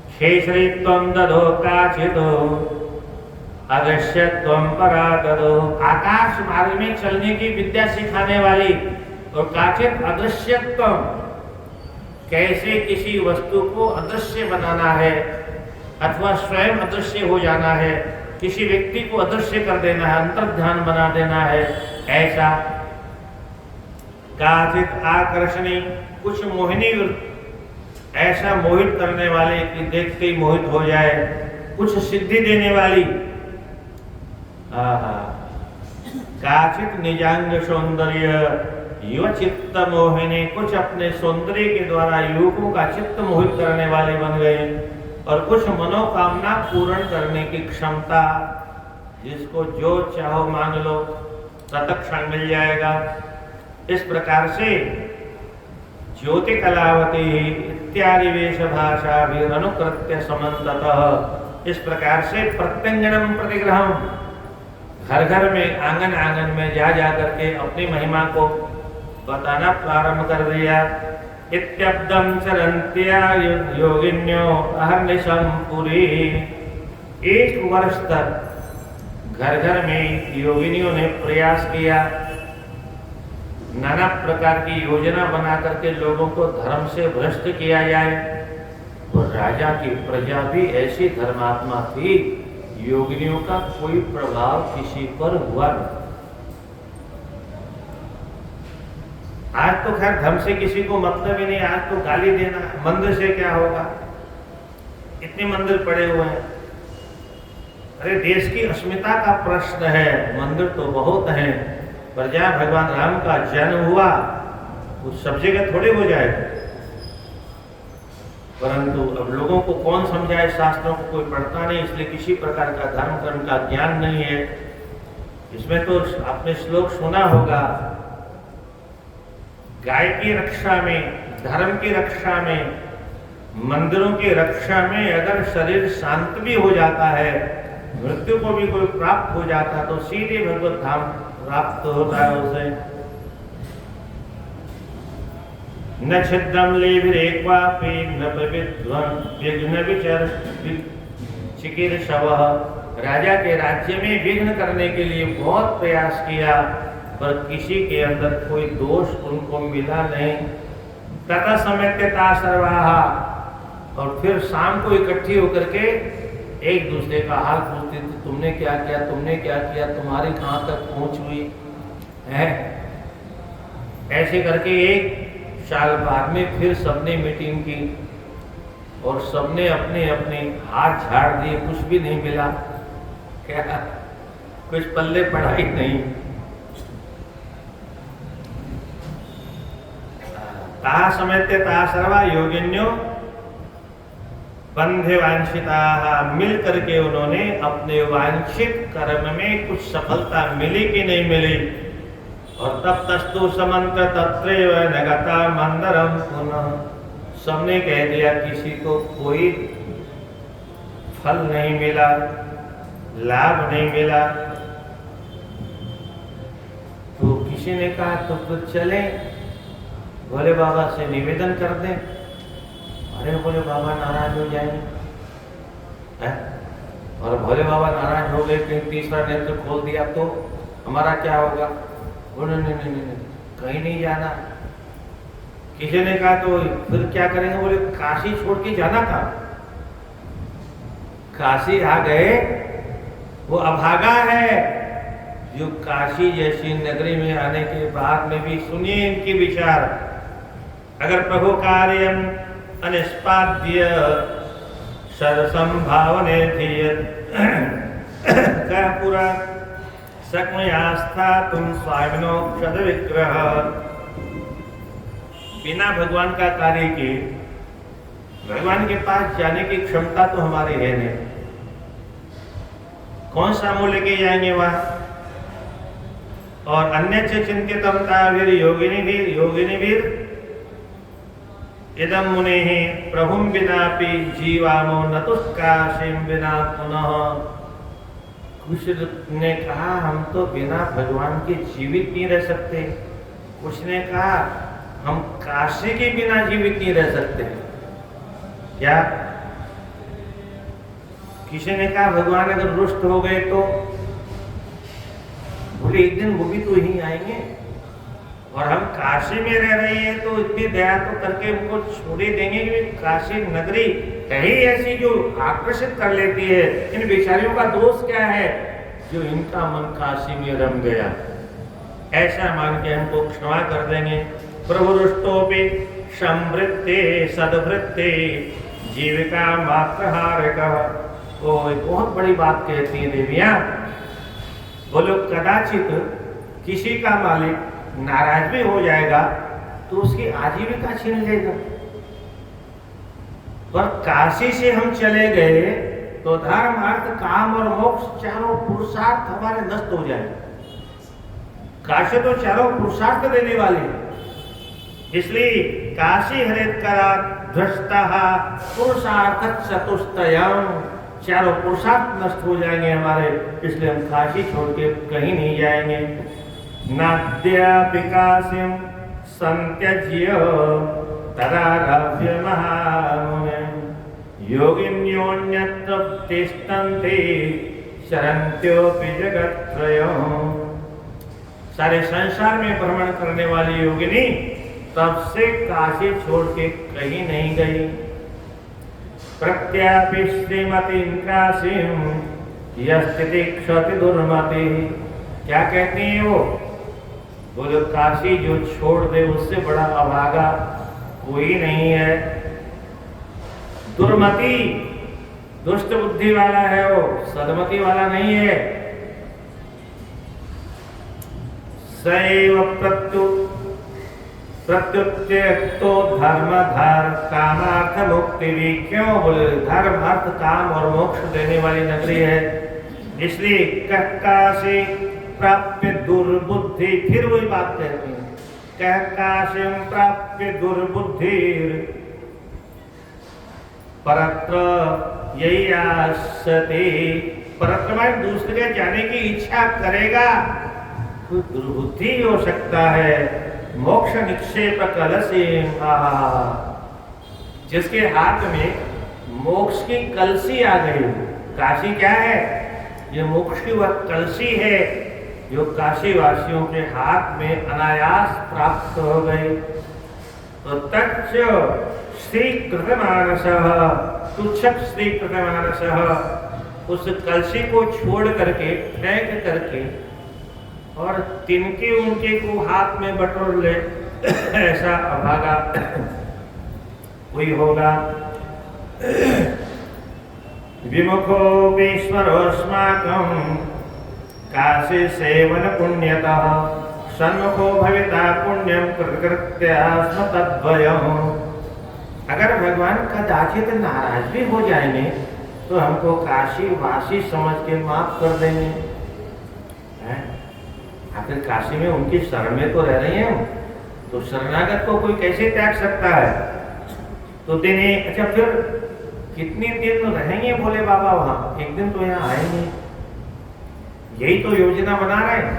क्षेत्री त्वं दधो काचितो अदृश्य त्वं परा दधो, आकाश मार्ग में चलने की विद्या सिखाने वाली। और काचित अदृश्यत्वम, कैसे किसी वस्तु को अदृश्य बनाना है अथवा स्वयं अदृश्य हो जाना है, किसी व्यक्ति को अदृश्य कर देना है, अंतर्ध्यान बना देना है, ऐसा। काचित आकर्षणी, कुछ मोहिनी, ऐसा मोहित करने वाले कि देखते ही मोहित हो जाए। कुछ सिद्धि देने वाली। काचित निजांग सौंदर्य युव चित्त मोहिनी, कुछ अपने सौंदर्य के द्वारा युवकों का चित्त मोहित करने वाली बन गई। और कुछ मनोकामना पूर्ण करने की क्षमता, जिसको जो चाहो मांग लो तत्क्षण मिल जाएगा। इस प्रकार से ज्योति कलावती इत्यादि वेश भाषा भी अनुकृत्य समन्ततः, इस प्रकार से प्रत्यंगणम प्रतिग्रहम, घर घर में आंगन आंगन में जा जा करके अपनी महिमा को बताना प्रारंभ कर दिया। इत्यब्दम चरन्त्या योगिन्यो अहर्निशं पुरी, 1 वर्ष तक घर घर में योगिनियों ने प्रयास किया, नाना प्रकार की योजना बना करके लोगों को धर्म से भ्रष्ट किया जाए। और राजा की प्रजा भी ऐसी धर्मात्मा थी, योगिनियों का कोई प्रभाव किसी पर हुआ नहीं। आज तो खैर धर्म से किसी को मतलब ही नहीं, आज तो गाली देना, मंदिर से क्या होगा, इतने मंदिर पड़े हुए हैं। अरे देश की अस्मिता का प्रश्न है, मंदिर तो बहुत हैं, पर जहाँ भगवान राम का जन्म हुआ उस सब जगह थोड़े हो जाए। परंतु अब लोगों को कौन समझाए, शास्त्रों को कोई पढ़ता नहीं, इसलिए किसी प्रकार का धर्म कर्म का ज्ञान नहीं है। इसमें तो आपने श्लोक सुना होगा, गाय की रक्षा में, धर्म की रक्षा में, मंदिरों की रक्षा में अगर शरीर शांत भी हो जाता है, मृत्यु को भी कोई प्राप्त हो जाता है, तो सीधे भगवत धाम प्राप्त होता है उसे। न छिद्रम लेभिरेक्वापि न प्रविद्वन् विघ्न विचर चिकीर्षवः, राजा के राज्य में विघ्न करने के लिए बहुत प्रयास किया, पर किसी के अंदर कोई दोष उनको मिला नहीं। तथा समेत्यता सर्वाहा, और फिर शाम को इकट्ठी होकर के एक दूसरे का हाल पूछते थे, तुमने क्या किया, तुमने क्या किया, तुम्हारी कहाँ तक पहुँच हुई है। ऐसे करके 1 साल बाद में फिर सबने मीटिंग की और सबने अपने अपने हाथ झाड़ दिए, कुछ भी नहीं मिला, क्या कुछ पल्ले पड़ा ही नहीं। ता समेत्य ता सर्वा योगिन्यो बंधे वांछिता, मिल करके उन्होंने अपने वांछित कर्म में कुछ सफलता मिली कि नहीं मिली। और तब तस्तु समंत तत्रैव नगता मंदरम पुनः, सबने कह दिया किसी को कोई फल नहीं मिला, लाभ नहीं मिला। किसी ने कहा तो फिर चलें, भोले बाबा से निवेदन कर दें। अरे भोले बाबा नाराज हो जाएंगे है? और भोले बाबा नाराज हो गए, कहीं तीसरा नेत्र खोल दिया तो हमारा क्या होगा? बोले नहीं नहीं नहीं, कहीं नहीं जाना। किसी ने कहा तो फिर क्या करेंगे? बोले काशी छोड़ के जाना था। काशी आ गए, वो अभागा है जो काशी जैसी नगरी में आने के बाद में भी, सुनिए इनके विचार। अगर प्रभु कार्यम अनिष्पाद्य सर्वसंभावने क्या पूरा सक्मयास्था तुम स्वामिनोक्षद विग्रह। बिना भगवान का कार्य के भगवान के पास जाने की क्षमता तो हमारी है नहीं। कौन सा मुंह लेके जाएंगे वहां? और अन्य चिंतितम योगिनी वीर इदम मुने प्रभुम बिनापि जीवामो न तुष्काशीम बिना पुनः। कुछ ने कहा हम तो बिना भगवान के जीवित नहीं रह सकते। कुछ ने कहा हम काशी के बिना जीवित नहीं रह सकते। क्या? किसी ने कहा भगवान अगर रुष्ट हो गए तो? बोले एक दिन वो भी तो यहीं आएंगे, और हम काशी में रह रहे हैं तो इतनी दया तो करके उनको छोड़ ही देंगे कि काशी नगरी है ही ऐसी जो आकर्षित कर लेती है। इन बेचारियों का दोष क्या है जो इनका मन काशी में रम गया? ऐसा मान के हमको क्षमा कर देंगे। प्रभु रुष्टोपि समृद्धे सदवृत्ते जीविका मात्रहारक। ओ बहुत बड़ी बात कहती है देवियां। बोलो कदाचित किसी का मालिक नाराज भी हो जाएगा तो उसकी आजीविका छीन लेगा, पर काशी से हम चले गए तो धर्म अर्थ काम और मोक्ष चारों पुरुषार्थ हमारे नष्ट हो जाएंगे। काशी तो चारों पुरुषार्थ देने वाले हैं, इसलिए काशी हरित करा ध्वस्तः पुरुषार्थ चतुष्टयम्। चारों पुरुषार्थ नष्ट हो जाएंगे हमारे, इसलिए हम काशी छोड़ के कहीं नहीं जाएंगे। नाद्यापि काशीं संत्यज्य तदारभ्य महामुने योगिन्योन्यत्र तिष्ठन्ति शरन्त्योऽपि जगत्त्रयम्। सारे संसार में भ्रमण करने वाली योगिनी तब से काशी छोड़ के कहीं नहीं गई। प्रत्यापि श्रीमती काशीं यस्तिति क्षति दुर्मति। क्या कहती है वो? बोलो काशी जो छोड़ दे उससे बड़ा अभागा कोई नहीं है। दुर्मति दुष्ट बुद्धि वाला है वो, सदमति वाला नहीं है। सैव प्रत्युत्यक्तो धर्मधार कामार्थ मुक्ति भी। क्यों? बोले धर्म अर्थ काम और मोक्ष देने वाली नगरी है, इसलिए काशी प्राप्य दुर्बुद्धि। फिर वही बात कहती है, कह काशीं प्राप्य दुर्बुद्धि परत्र यही आसते। परत्र में दूसरे के जाने की इच्छा करेगा तो दुर्बुद्धि हो सकता है। मोक्ष निक्षेप कलशी। जिसके हाथ में मोक्ष की कलशी आ गई। काशी क्या है? ये मोक्ष की वह कलशी है जो काशी वासियों के हाथ में अनायास प्राप्त हो गई। तो तच्च श्री कृतमानसः तुच्छक श्री कृतमानसः। उस कलशी को छोड़ करके फेंक करके और तिनके उनके को हाथ में बटोर ले, ऐसा अभागा कोई होगा। विमुखो ईश्वरोस्माकं काशी सेवन पुण्यतः सन्मुखो भविता पुण्यम कृतकृत्यास्म तद्वयम्। अगर भगवान कदाचित नाराज भी हो जाएंगे तो हमको काशी वासी समझ के माफ कर देंगे। आखिर काशी में उनकी शरण में तो रह रही हैं, तो शरणागत को कोई कैसे त्याग सकता है? तो दिन अच्छा फिर कितने दिन रहेंगे भोले बाबा वहां? एक दिन तो यहाँ आएंगे, यही तो योजना बना रहे हैं।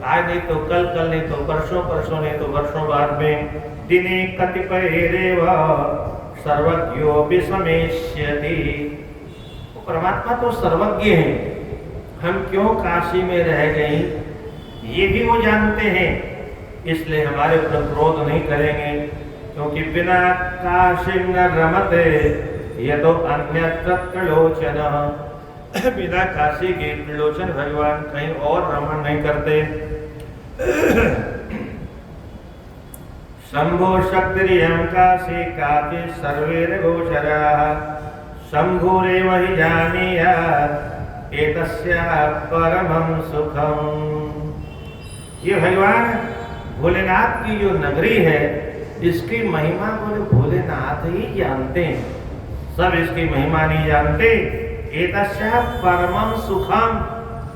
आज नहीं तो कल, कल नहीं तो परसों, परसों नहीं तो वर्षों बाद में। दिने कतिपयेरेव सर्वज्ञो विसमेष्यति। परमात्मा तो सर्वज्ञ है, हम क्यों काशी में रह गए ये भी वो जानते हैं, इसलिए हमारे ऊपर क्रोध नहीं करेंगे। क्योंकि बिना काशी न रमते ये तो अन्यत्र त्रिलोचन, बिना काशी के त्रिलोचन भगवान कहीं और रमण नहीं करते। शंभो शक्तिरियं काशी काची सर्वैर गोचराः, शंभुरेव हि जानीयात् एतस्याः परमं सुखम्। ये भगवान भोलेनाथ की जो नगरी है, इसकी महिमा को जो भोलेनाथ ही जानते हैं, सब इसकी महिमा नहीं जानते। एतस्याः परमं सुखम,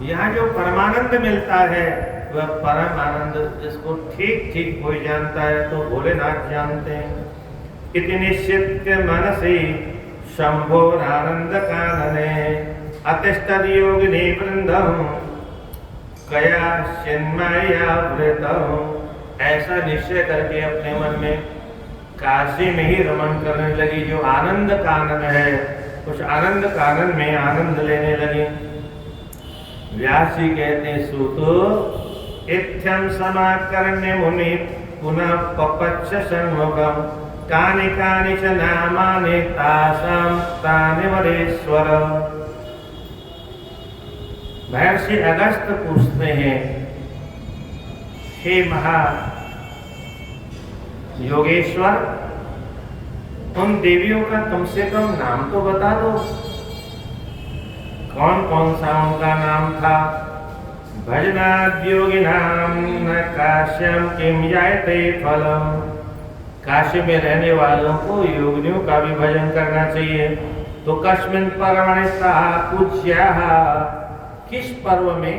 यहाँ जो परमानंद मिलता है वह परम आनंद, जिसको ठीक ठीक कोई जानता है तो भोलेनाथ जानते हैं। इति निश्चित्य मनसि शंभोरानंद कानने अतिष्ठत् योगिनी वृंदम कया चिन्मयावृतम्। ऐसा निश्चय करके अपने मन में काशी में ही रमण करने लगी। जो आनंद कानन है, उस आनंद कानन में आनंद लेने लगी। व्यास जी कहते हैं, सूतो इत्थं समाकर्ण्य मुनि पुनः पपच्छ षण्मुखम् कानि कानि च नामानि तासां तानि वरेश्वर। महर्षि अगस्त्य पूछते हैं, हे महा योगेश्वर, उन देवियों का कम से कम नाम तो बता दो, कौन कौन सा उनका नाम था। भजनाद्योगिनां न काश्यं किं जायते फलम्। काशी में रहने वालों को योगिनियों का भी भजन करना चाहिए। तो कस्मिन् पर्वणि सा पूज्याः, किस पर्व में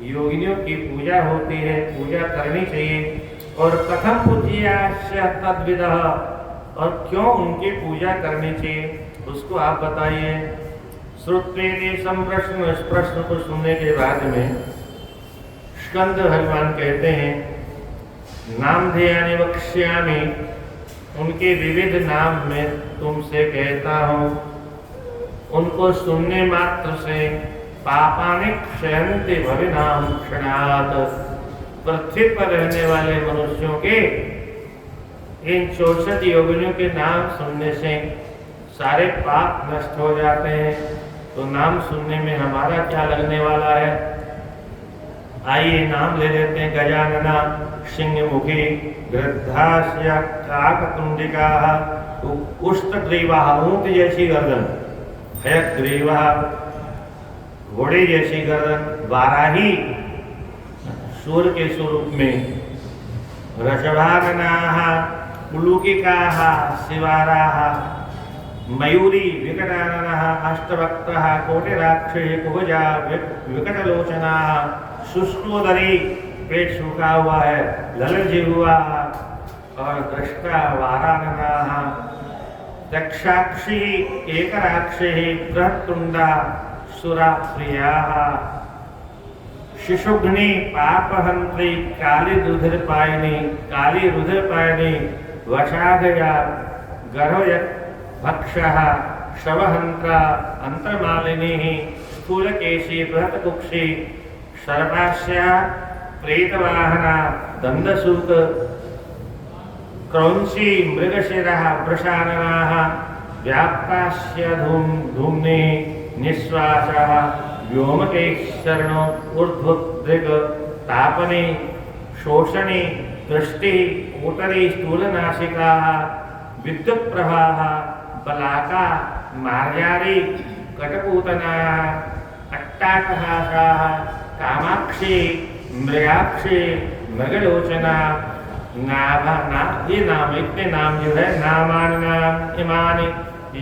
योगिनियों की पूजा होती है, पूजा करनी चाहिए। और कथम पूज्याश्च तद्विदः, और क्यों उनकी पूजा करनी चाहिए उसको आप बताइए। श्रुत्वेति संप्रश्न, इस प्रश्न को सुनने के बाद में स्कंद भगवान कहते हैं, नामधेयानि वक्ष्यामि, उनके विविध नाम मैं तुमसे कहता हूँ। उनको सुनने मात्र से पापानि क्षयन्ति भविनां क्षणात्, पृथ्वी पर रहने वाले मनुष्यों के इन 64 योगिनियों के नाम सुनने से सारे पाप नष्ट हो जाते हैं। तो नाम सुनने में हमारा क्या लगने वाला है। आइए नाम ले लेते हैं। गजानना, सिंहमुखी, गृद्धास्य, काकतुंडिका, उष्टग्रीवा, ऊंट जैसी गर्दन, हयग्रीवा, घोड़े जैसी गर्दन, वाराही सूर्य के स्वरूप में, वृषभाननाः, उलूकिकाः, शिवाराः, मयूरी, विकटाननः, अष्टवक्त्रः, कोटिराक्षी, कुबजा, विकटलोचनाः, शुष्कोदरी, पेट सूखा हुआ है, ललित जिह्वा, और दृष्टा वाराननाः, दक्षाक्षी, एकराक्षी, बृहत्तुंडा, सुराप्रियाः, शिशुघ्नी, पापहंत्री, काली रुधिरपायिनी, काली रुधिरपायिनी, वशाघया, गर्भभक्षः, शवहंत्रा, अंतर्मालिनी, स्थूलकेशी, बृहत्कुक्षी, सर्पास्या, प्रेतवाहना, दंडसूक, क्रौंसी, मृगशिरः, वृषाननाः, व्याप्तास्य धूम्नि, निःश्वासः, व्योमकेशर्णो, ऊर्ध्वदृक्, तापनी, शोषणी, दृष्टि, कोटरी, स्थूलनासिकाः, विद्युत्प्रभाः, बलाका, मार्जारी, कटपूतनाः, अट्टाटहासाः, कामाक्षी, मृगाक्षी, मृगलोचना, नाभा, ये नाम, इतने नाम जो है, नामानाम इमानि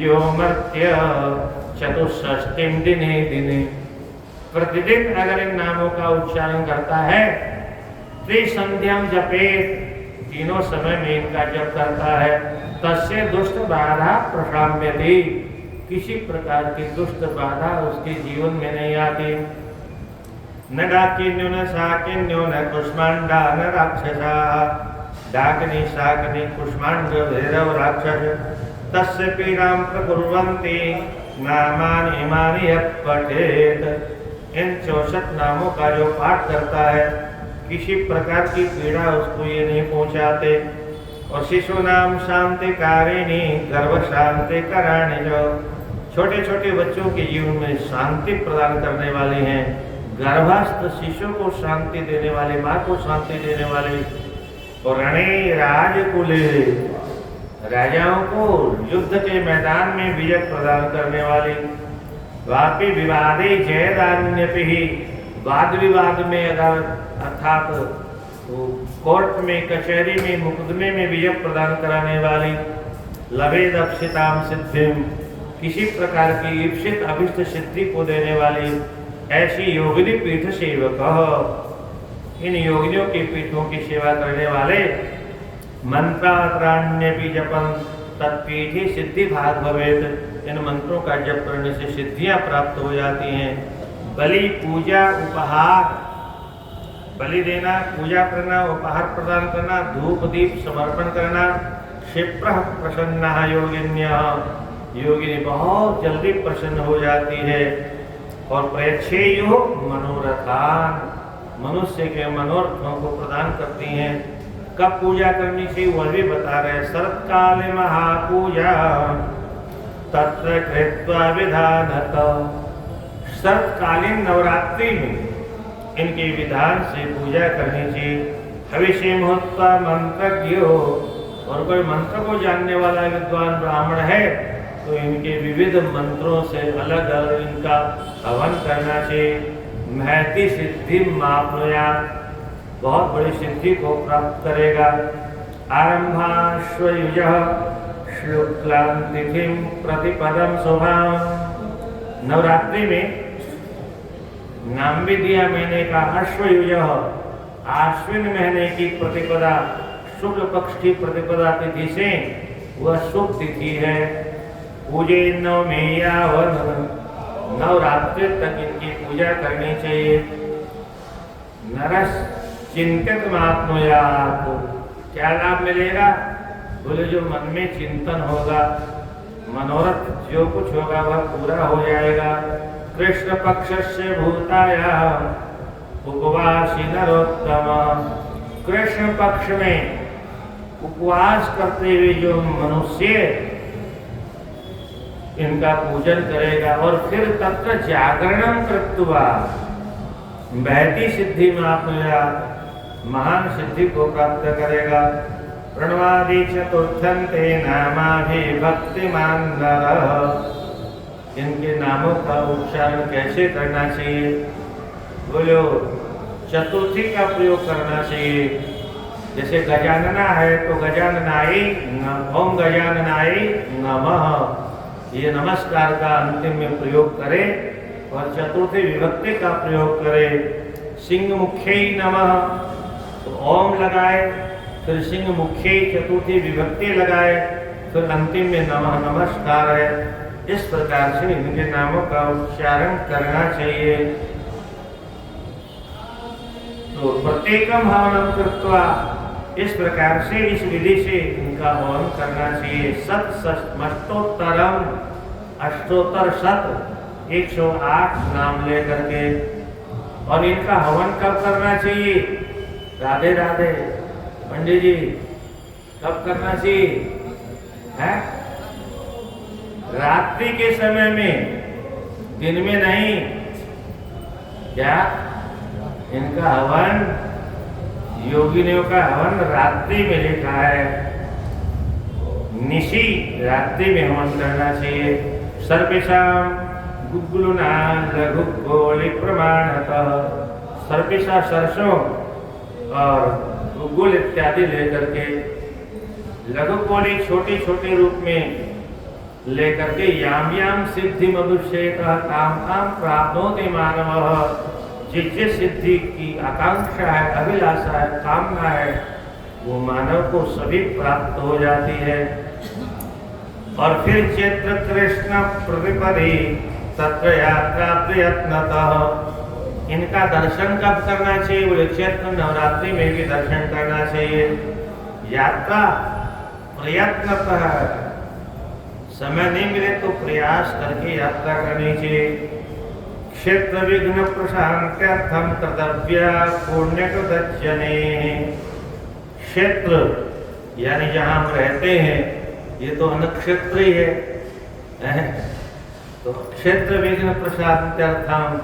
यो मर्त्य चतुष्षष्टिम दिने दिने। प्रतिदिन अगर इन नामों का उच्चारण करता है, त्रिसंध्याम जपेत, तीनों समय में इनका जप करता है, तस्य दुष्ट बाधा प्रशाम्यति, किसी प्रकार की दुष्ट बाधा उसके जीवन में नहीं आती। न डाकिन्यो न शाकिन्यो न कुष्मांडा न राक्षसा। डाकिनी शाकिनी कुष्मांड भैरव राक्षस तस्य पीड़ां प्रकुर्वन्ति नामानि इमानि यः पठेत। इन 64 नामों का जो पाठ करता है किसी प्रकार की पीड़ा उसको ये नहीं पहुंचाते। और शिशु नाम शांति कारिणी गर्भ शांति कराणी, जो छोटे छोटे बच्चों के जीवन में शांति प्रदान करने वाले हैं, गर्भस्थ शिशु को शांति देने वाले, माँ को शांति देने वाले। और रणे राजकुले, राजाओं को युद्ध के मैदान में विजय प्रदान करने वाली। वापी विवादे जयदान्यपि, वाद विवाद में अगर अर्थात कोर्ट में कचहरी में मुकदमे में विजय प्रदान कराने वाली। लवेद अक्षिताम सिद्धिम, किसी प्रकार की इप्सित अभिष्ट सिद्धि को देने वाली ऐसी योगिनी पीठ सेवक। इन योगिनियों की पीठों की सेवा करने वाले मंत्रात्राण्य भी जपन तत्पीठी सिद्धि भाग भवेत। इन मंत्रों का जप करने से सिद्धियां प्राप्त हो जाती हैं। बलि पूजा उपहार, बलि देना, पूजा करना, उपहार प्रदान करना, धूप दीप समर्पण करना। क्षिप्र प्रसन्न योगिन्य, योगिनी बहुत जल्दी प्रसन्न हो जाती है। और प्रेक्षेयो मनोरथान, मनुष्य के मनोरथों को प्रदान करती हैं। कब पूजा करनी चाहिए वह भी बता रहे हैं। शरत्काले महापूजा तत्र कृत्वा विधानत, शरत्कालीन नवरात्रि में इनके विधान से पूजा करनी चाहिए। हविषे मुहूर्त मंत्रज्ञो, और कोई मंत्र को जानने वाला विद्वान ब्राह्मण है तो इनके विविध मंत्रों से अलग अलग इनका हवन करना चाहिए। महती सिद्धि माप्नुयात्, बहुत बड़ी सिद्धि को प्राप्त करेगा। आरंभाश्वयुजः शुक्लां तिथिं प्रतिपदं शुभां, नवरात्रि में नाम भी दिया महीने का अश्वयुजः, आश्विन महीने की प्रतिपदा शुक्ल पक्ष की प्रतिपदा तिथि से वह शुभ तिथि है। पूजे नवमी यावत्, नवरात्रि तक इनकी पूजा करनी चाहिए। नरस चिंतित माप्नुयात्, क्या लाभ मिलेगा? बोले जो मन में चिंतन होगा, मनोरथ जो कुछ होगा वह पूरा हो जाएगा। कृष्ण पक्ष से भूताया उपवासी नरोत्तम, कृष्ण पक्ष में उपवास करते हुए जो मनुष्य इनका पूजन करेगा और फिर तत्र जागरणं कृत्वा बहती सिद्धि में आप महान सिद्धि को प्राप्त करेगा। प्रणवादि चतुर्थंते नामाभिभक्तिमान नरः, इनके नामों का उच्चारण कैसे करना चाहिए? बोलो चतुर्थी का प्रयोग करना चाहिए। जैसे गजानना है तो गजाननाय ओम गजाननाय नमः, ये नमस्कार का अंतिम में प्रयोग करें और चतुर्थी विभक्ति का प्रयोग करें। सिंह मुख्य नमः तो ओम लगाए, फिर सिंह मुख्य चतुर्थी विभक्ति लगाए, फिर अंतिम में नमः नमस्कार है। इस प्रकार से इनके नामों का उच्चारण करना चाहिए। तो प्रत्येकम हवनम कृत्वा, इस प्रकार से इस विधि से इनका हवन करना चाहिए। अष्टोत्तरम, अष्टोत्तर शत 108 नाम लेकर के। और इनका हवन कब करना चाहिए? राधे राधे पंडित जी, कब करना चाहिए? है रात्रि के समय में, दिन में नहीं। क्या इनका हवन, योगिनियों का हवन रात्रि में लिखा है। निशी रात्रि में हवन करना चाहिए। सर्पेषां गुग्गुलुना लघु गोली प्रमाणतः, सर्पेषा सरसों और गुग्गुल इत्यादि लेकर के, लघु गोली छोटे छोटे रूप में लेकर के, याम याम सिद्धि मधुषेतः काम काम प्राप्नोति मानवः, जिस सिद्धि की आकांक्षा है, अभिलाषा है, कामना है, वो मानव को सभी प्राप्त हो जाती है। और फिर चैत्र कृष्ण प्रतिपदि तत्र यात्रा प्रयत्नतः, इनका दर्शन कब करना चाहिए? बोले चैत्र नवरात्रि में भी दर्शन करना चाहिए। यात्रा प्रयत्नतः, समय नहीं मिले तो प्रयास करके यात्रा करनी चाहिए। क्षेत्र विघ्न प्रशांत्यर्थम कर्तव्य पुण्य कृतज्ञने। क्षेत्र यानी जहाँ हम रहते हैं, ये तो अनक्षेत्र ही है। तो क्षेत्र विघ्न प्रशांत्यर्थम,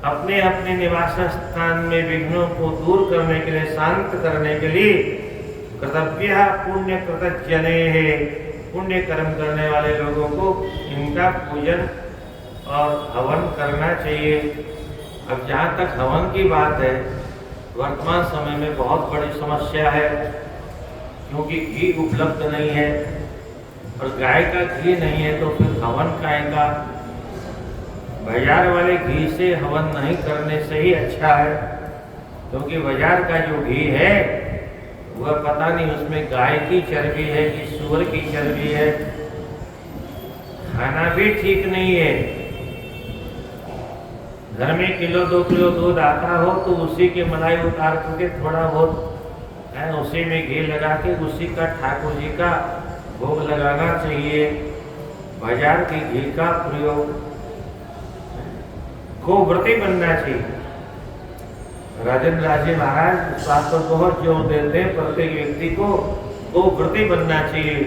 अपने अपने निवास स्थान में विघ्नों को दूर करने के लिए, शांत करने के लिए कर्तव्य पुण्य कृतज्ञने है, पुण्य कर्म करने वाले लोगों को इनका पूजन और हवन करना चाहिए। अब जहाँ तक हवन की बात है, वर्तमान समय में बहुत बड़ी समस्या है, क्योंकि घी उपलब्ध नहीं है और गाय का घी नहीं है, तो फिर हवन खाएगा। बाजार वाले घी से हवन नहीं करने से ही अच्छा है, क्योंकि बाजार का जो घी है वह पता नहीं उसमें गाय की चर्बी है कि सूअर की चर्बी है, खाना भी ठीक नहीं है। घर में किलो 2 किलो दूध आता हो तो उसी के मलाई उतार करके थोड़ा बहुत उसी में घी लगा के उसी का ठाकुर जी का भोग लगाना चाहिए। बाजार के घी का प्रयोग, गोव्रती बनना चाहिए। राजेंद्र राजे महाराज इस बात पर बहुत जोर देते हैं, प्रत्येक व्यक्ति को गोव्रती बनना चाहिए।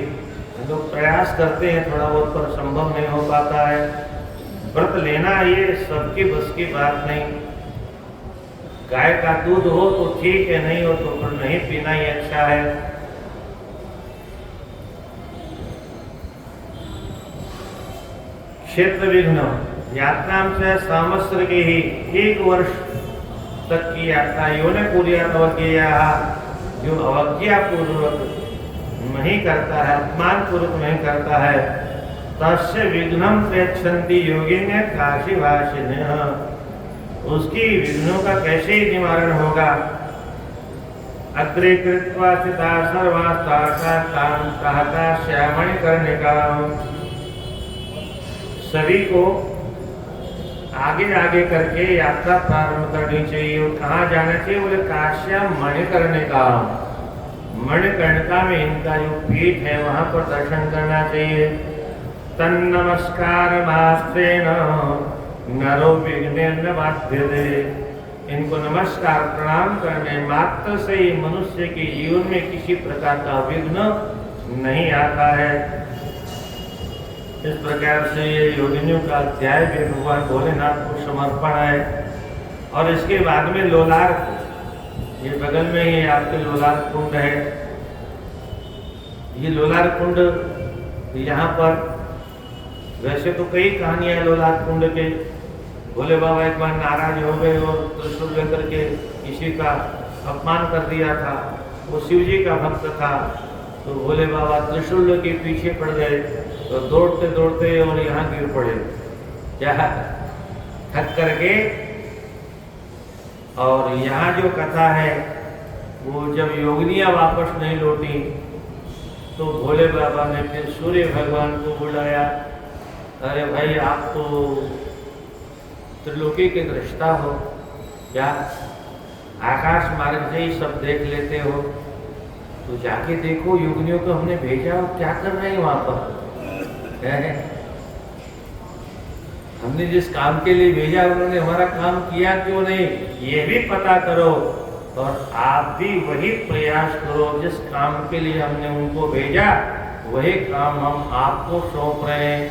लोग प्रयास करते हैं थोड़ा बहुत, पर संभव नहीं हो पाता है। व्रत लेना ये सबकी बस की बात नहीं। गाय का दूध हो तो ठीक है, नहीं हो तो फिर नहीं पीना ही अच्छा है। क्षेत्र विघ्न यात्रा से संवत्सर के ही 1 वर्ष तक की यात्रा योने पूरी अवज्ञा, जो अवज्ञा पूर्वक नहीं करता है, अपमान पूर्वक नहीं करता है, तस्य विघ्नम प्रेक्षन्ति योगिन्य काशीवासिनः, उसकी विघ्नों का कैसे ही निवारण होगा। अग्रे कृत्वा स्थिता सर्वास्ता श्यामणि करने का, सभी को आगे आगे करके यात्रा प्रारंभ करनी चाहिए। और कहाँ जाना चाहिए? बोले काश्या मणिकर्णिका, मणिकर्णिका में इनका जो पीठ है वहां पर दर्शन करना चाहिए। तन नमस्कार मास्त्रेण नरो विघ्नेन बाध्यते, इनको नमस्कार प्रणाम करने मात्र से ही मनुष्य के जीवन में किसी प्रकार का विघ्न नहीं आता है। इस प्रकार से ये योगिनियों का अध्याय भी भगवान भोलेनाथ को समर्पण है। और इसके बाद में लोलार, ये बगल में ही आपके लोलार कुंड है। ये लोलार कुंड, यहाँ पर वैसे तो कई कहानियां लोलार कुंड के। भोले बाबा एक बार नाराज हो गए और त्रिशूल लेकर के किसी का अपमान कर दिया था। वो शिव जी का भक्त था, तो भोले बाबा त्रिशूल के पीछे पड़ गए, तो दौड़ते दौड़ते और यहाँ गिर पड़े, क्या थक करके। और यहाँ जो कथा है, वो जब योगिनियाँ वापस नहीं लौटी तो भोले बाबा ने फिर सूर्य भगवान को बुलाया। अरे भाई, आप तो त्रिलोकी के दृष्टा हो, क्या आकाश मार्ग से ही सब देख लेते हो, तो जाके देखो योगिनियों को हमने भेजा और क्या कर रहे हैं वहां पर। हमने जिस काम के लिए भेजा उन्होंने हमारा काम किया क्यों नहीं, ये भी पता करो। और आप भी वही प्रयास करो, जिस काम के लिए हमने उनको भेजा वही काम हम आपको सौंप रहे हैं।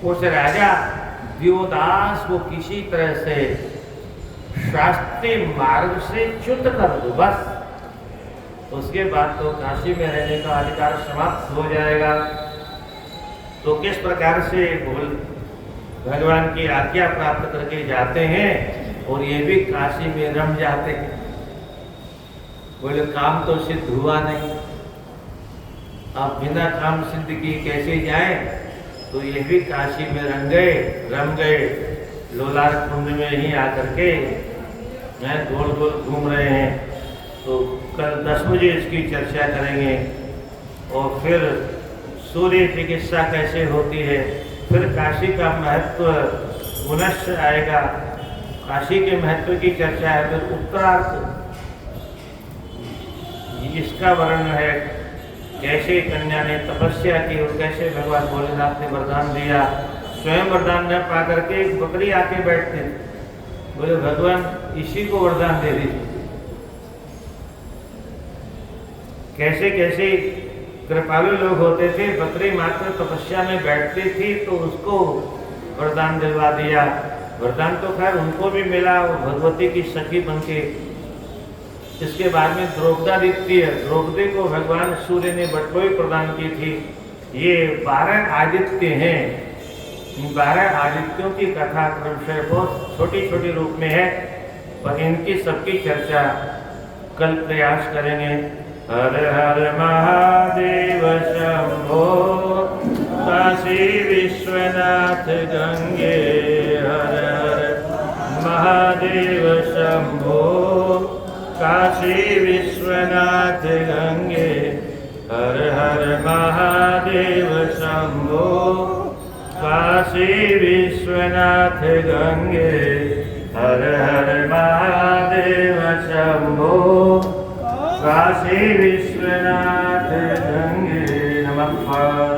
उस राजा दियोदास को किसी तरह से शास्त्रीय मार्ग से च्युत कर दो बस, उसके बाद तो काशी में रहने का अधिकार समाप्त हो जाएगा। तो किस प्रकार से भगवान की आज्ञा प्राप्त करके जाते हैं और ये भी काशी में रम जाते हैं। बोले काम तो सिद्ध हुआ नहीं, आप बिना काम सिद्ध किए कैसे जाए। तो ये भी काशी में रम गए, लोलार कुंड में ही आकर के गोल गोल घूम रहे हैं। तो कल 10 बजे इसकी चर्चा करेंगे। और फिर सूर्य चिकित्सा कैसे होती है, फिर काशी का महत्व पुनश्च आएगा। काशी के महत्व की चर्चा है। फिर उत्तरार्थ इसका वर्णन है, कैसे कन्या ने तपस्या की और कैसे भगवान भोलेनाथ ने वरदान दिया। स्वयं वरदान न पा करके एक बकरी आके बैठती थी, बोले भगवान इसी को वरदान दे दी। कैसे कैसे कृपालु लोग होते थे, बकरी मात्र तपस्या में बैठती थी तो उसको वरदान दिलवा दिया। वरदान तो खैर उनको भी मिला, वो भगवती की सखी बनके। इसके बाद में द्रौपदा दिखती है, द्रौपदी को भगवान सूर्य ने बटलोई प्रदान की थी। ये 12 आदित्य हैं, इन 12 आदित्यों की कथा क्रमशः बहुत छोटी छोटी रूप में है, पर इनकी सबकी चर्चा कल प्रयास करेंगे। हर हर महादेव शंभो काशी विश्वनाथ गंगे, हर हर महादेव शंभो काशी विश्वनाथ गंगे, हर हर महादेव शंभो काशी विश्वनाथ गंगे, हर हर महादेव शंभो काशी विश्वनाथ गंगे। नमः।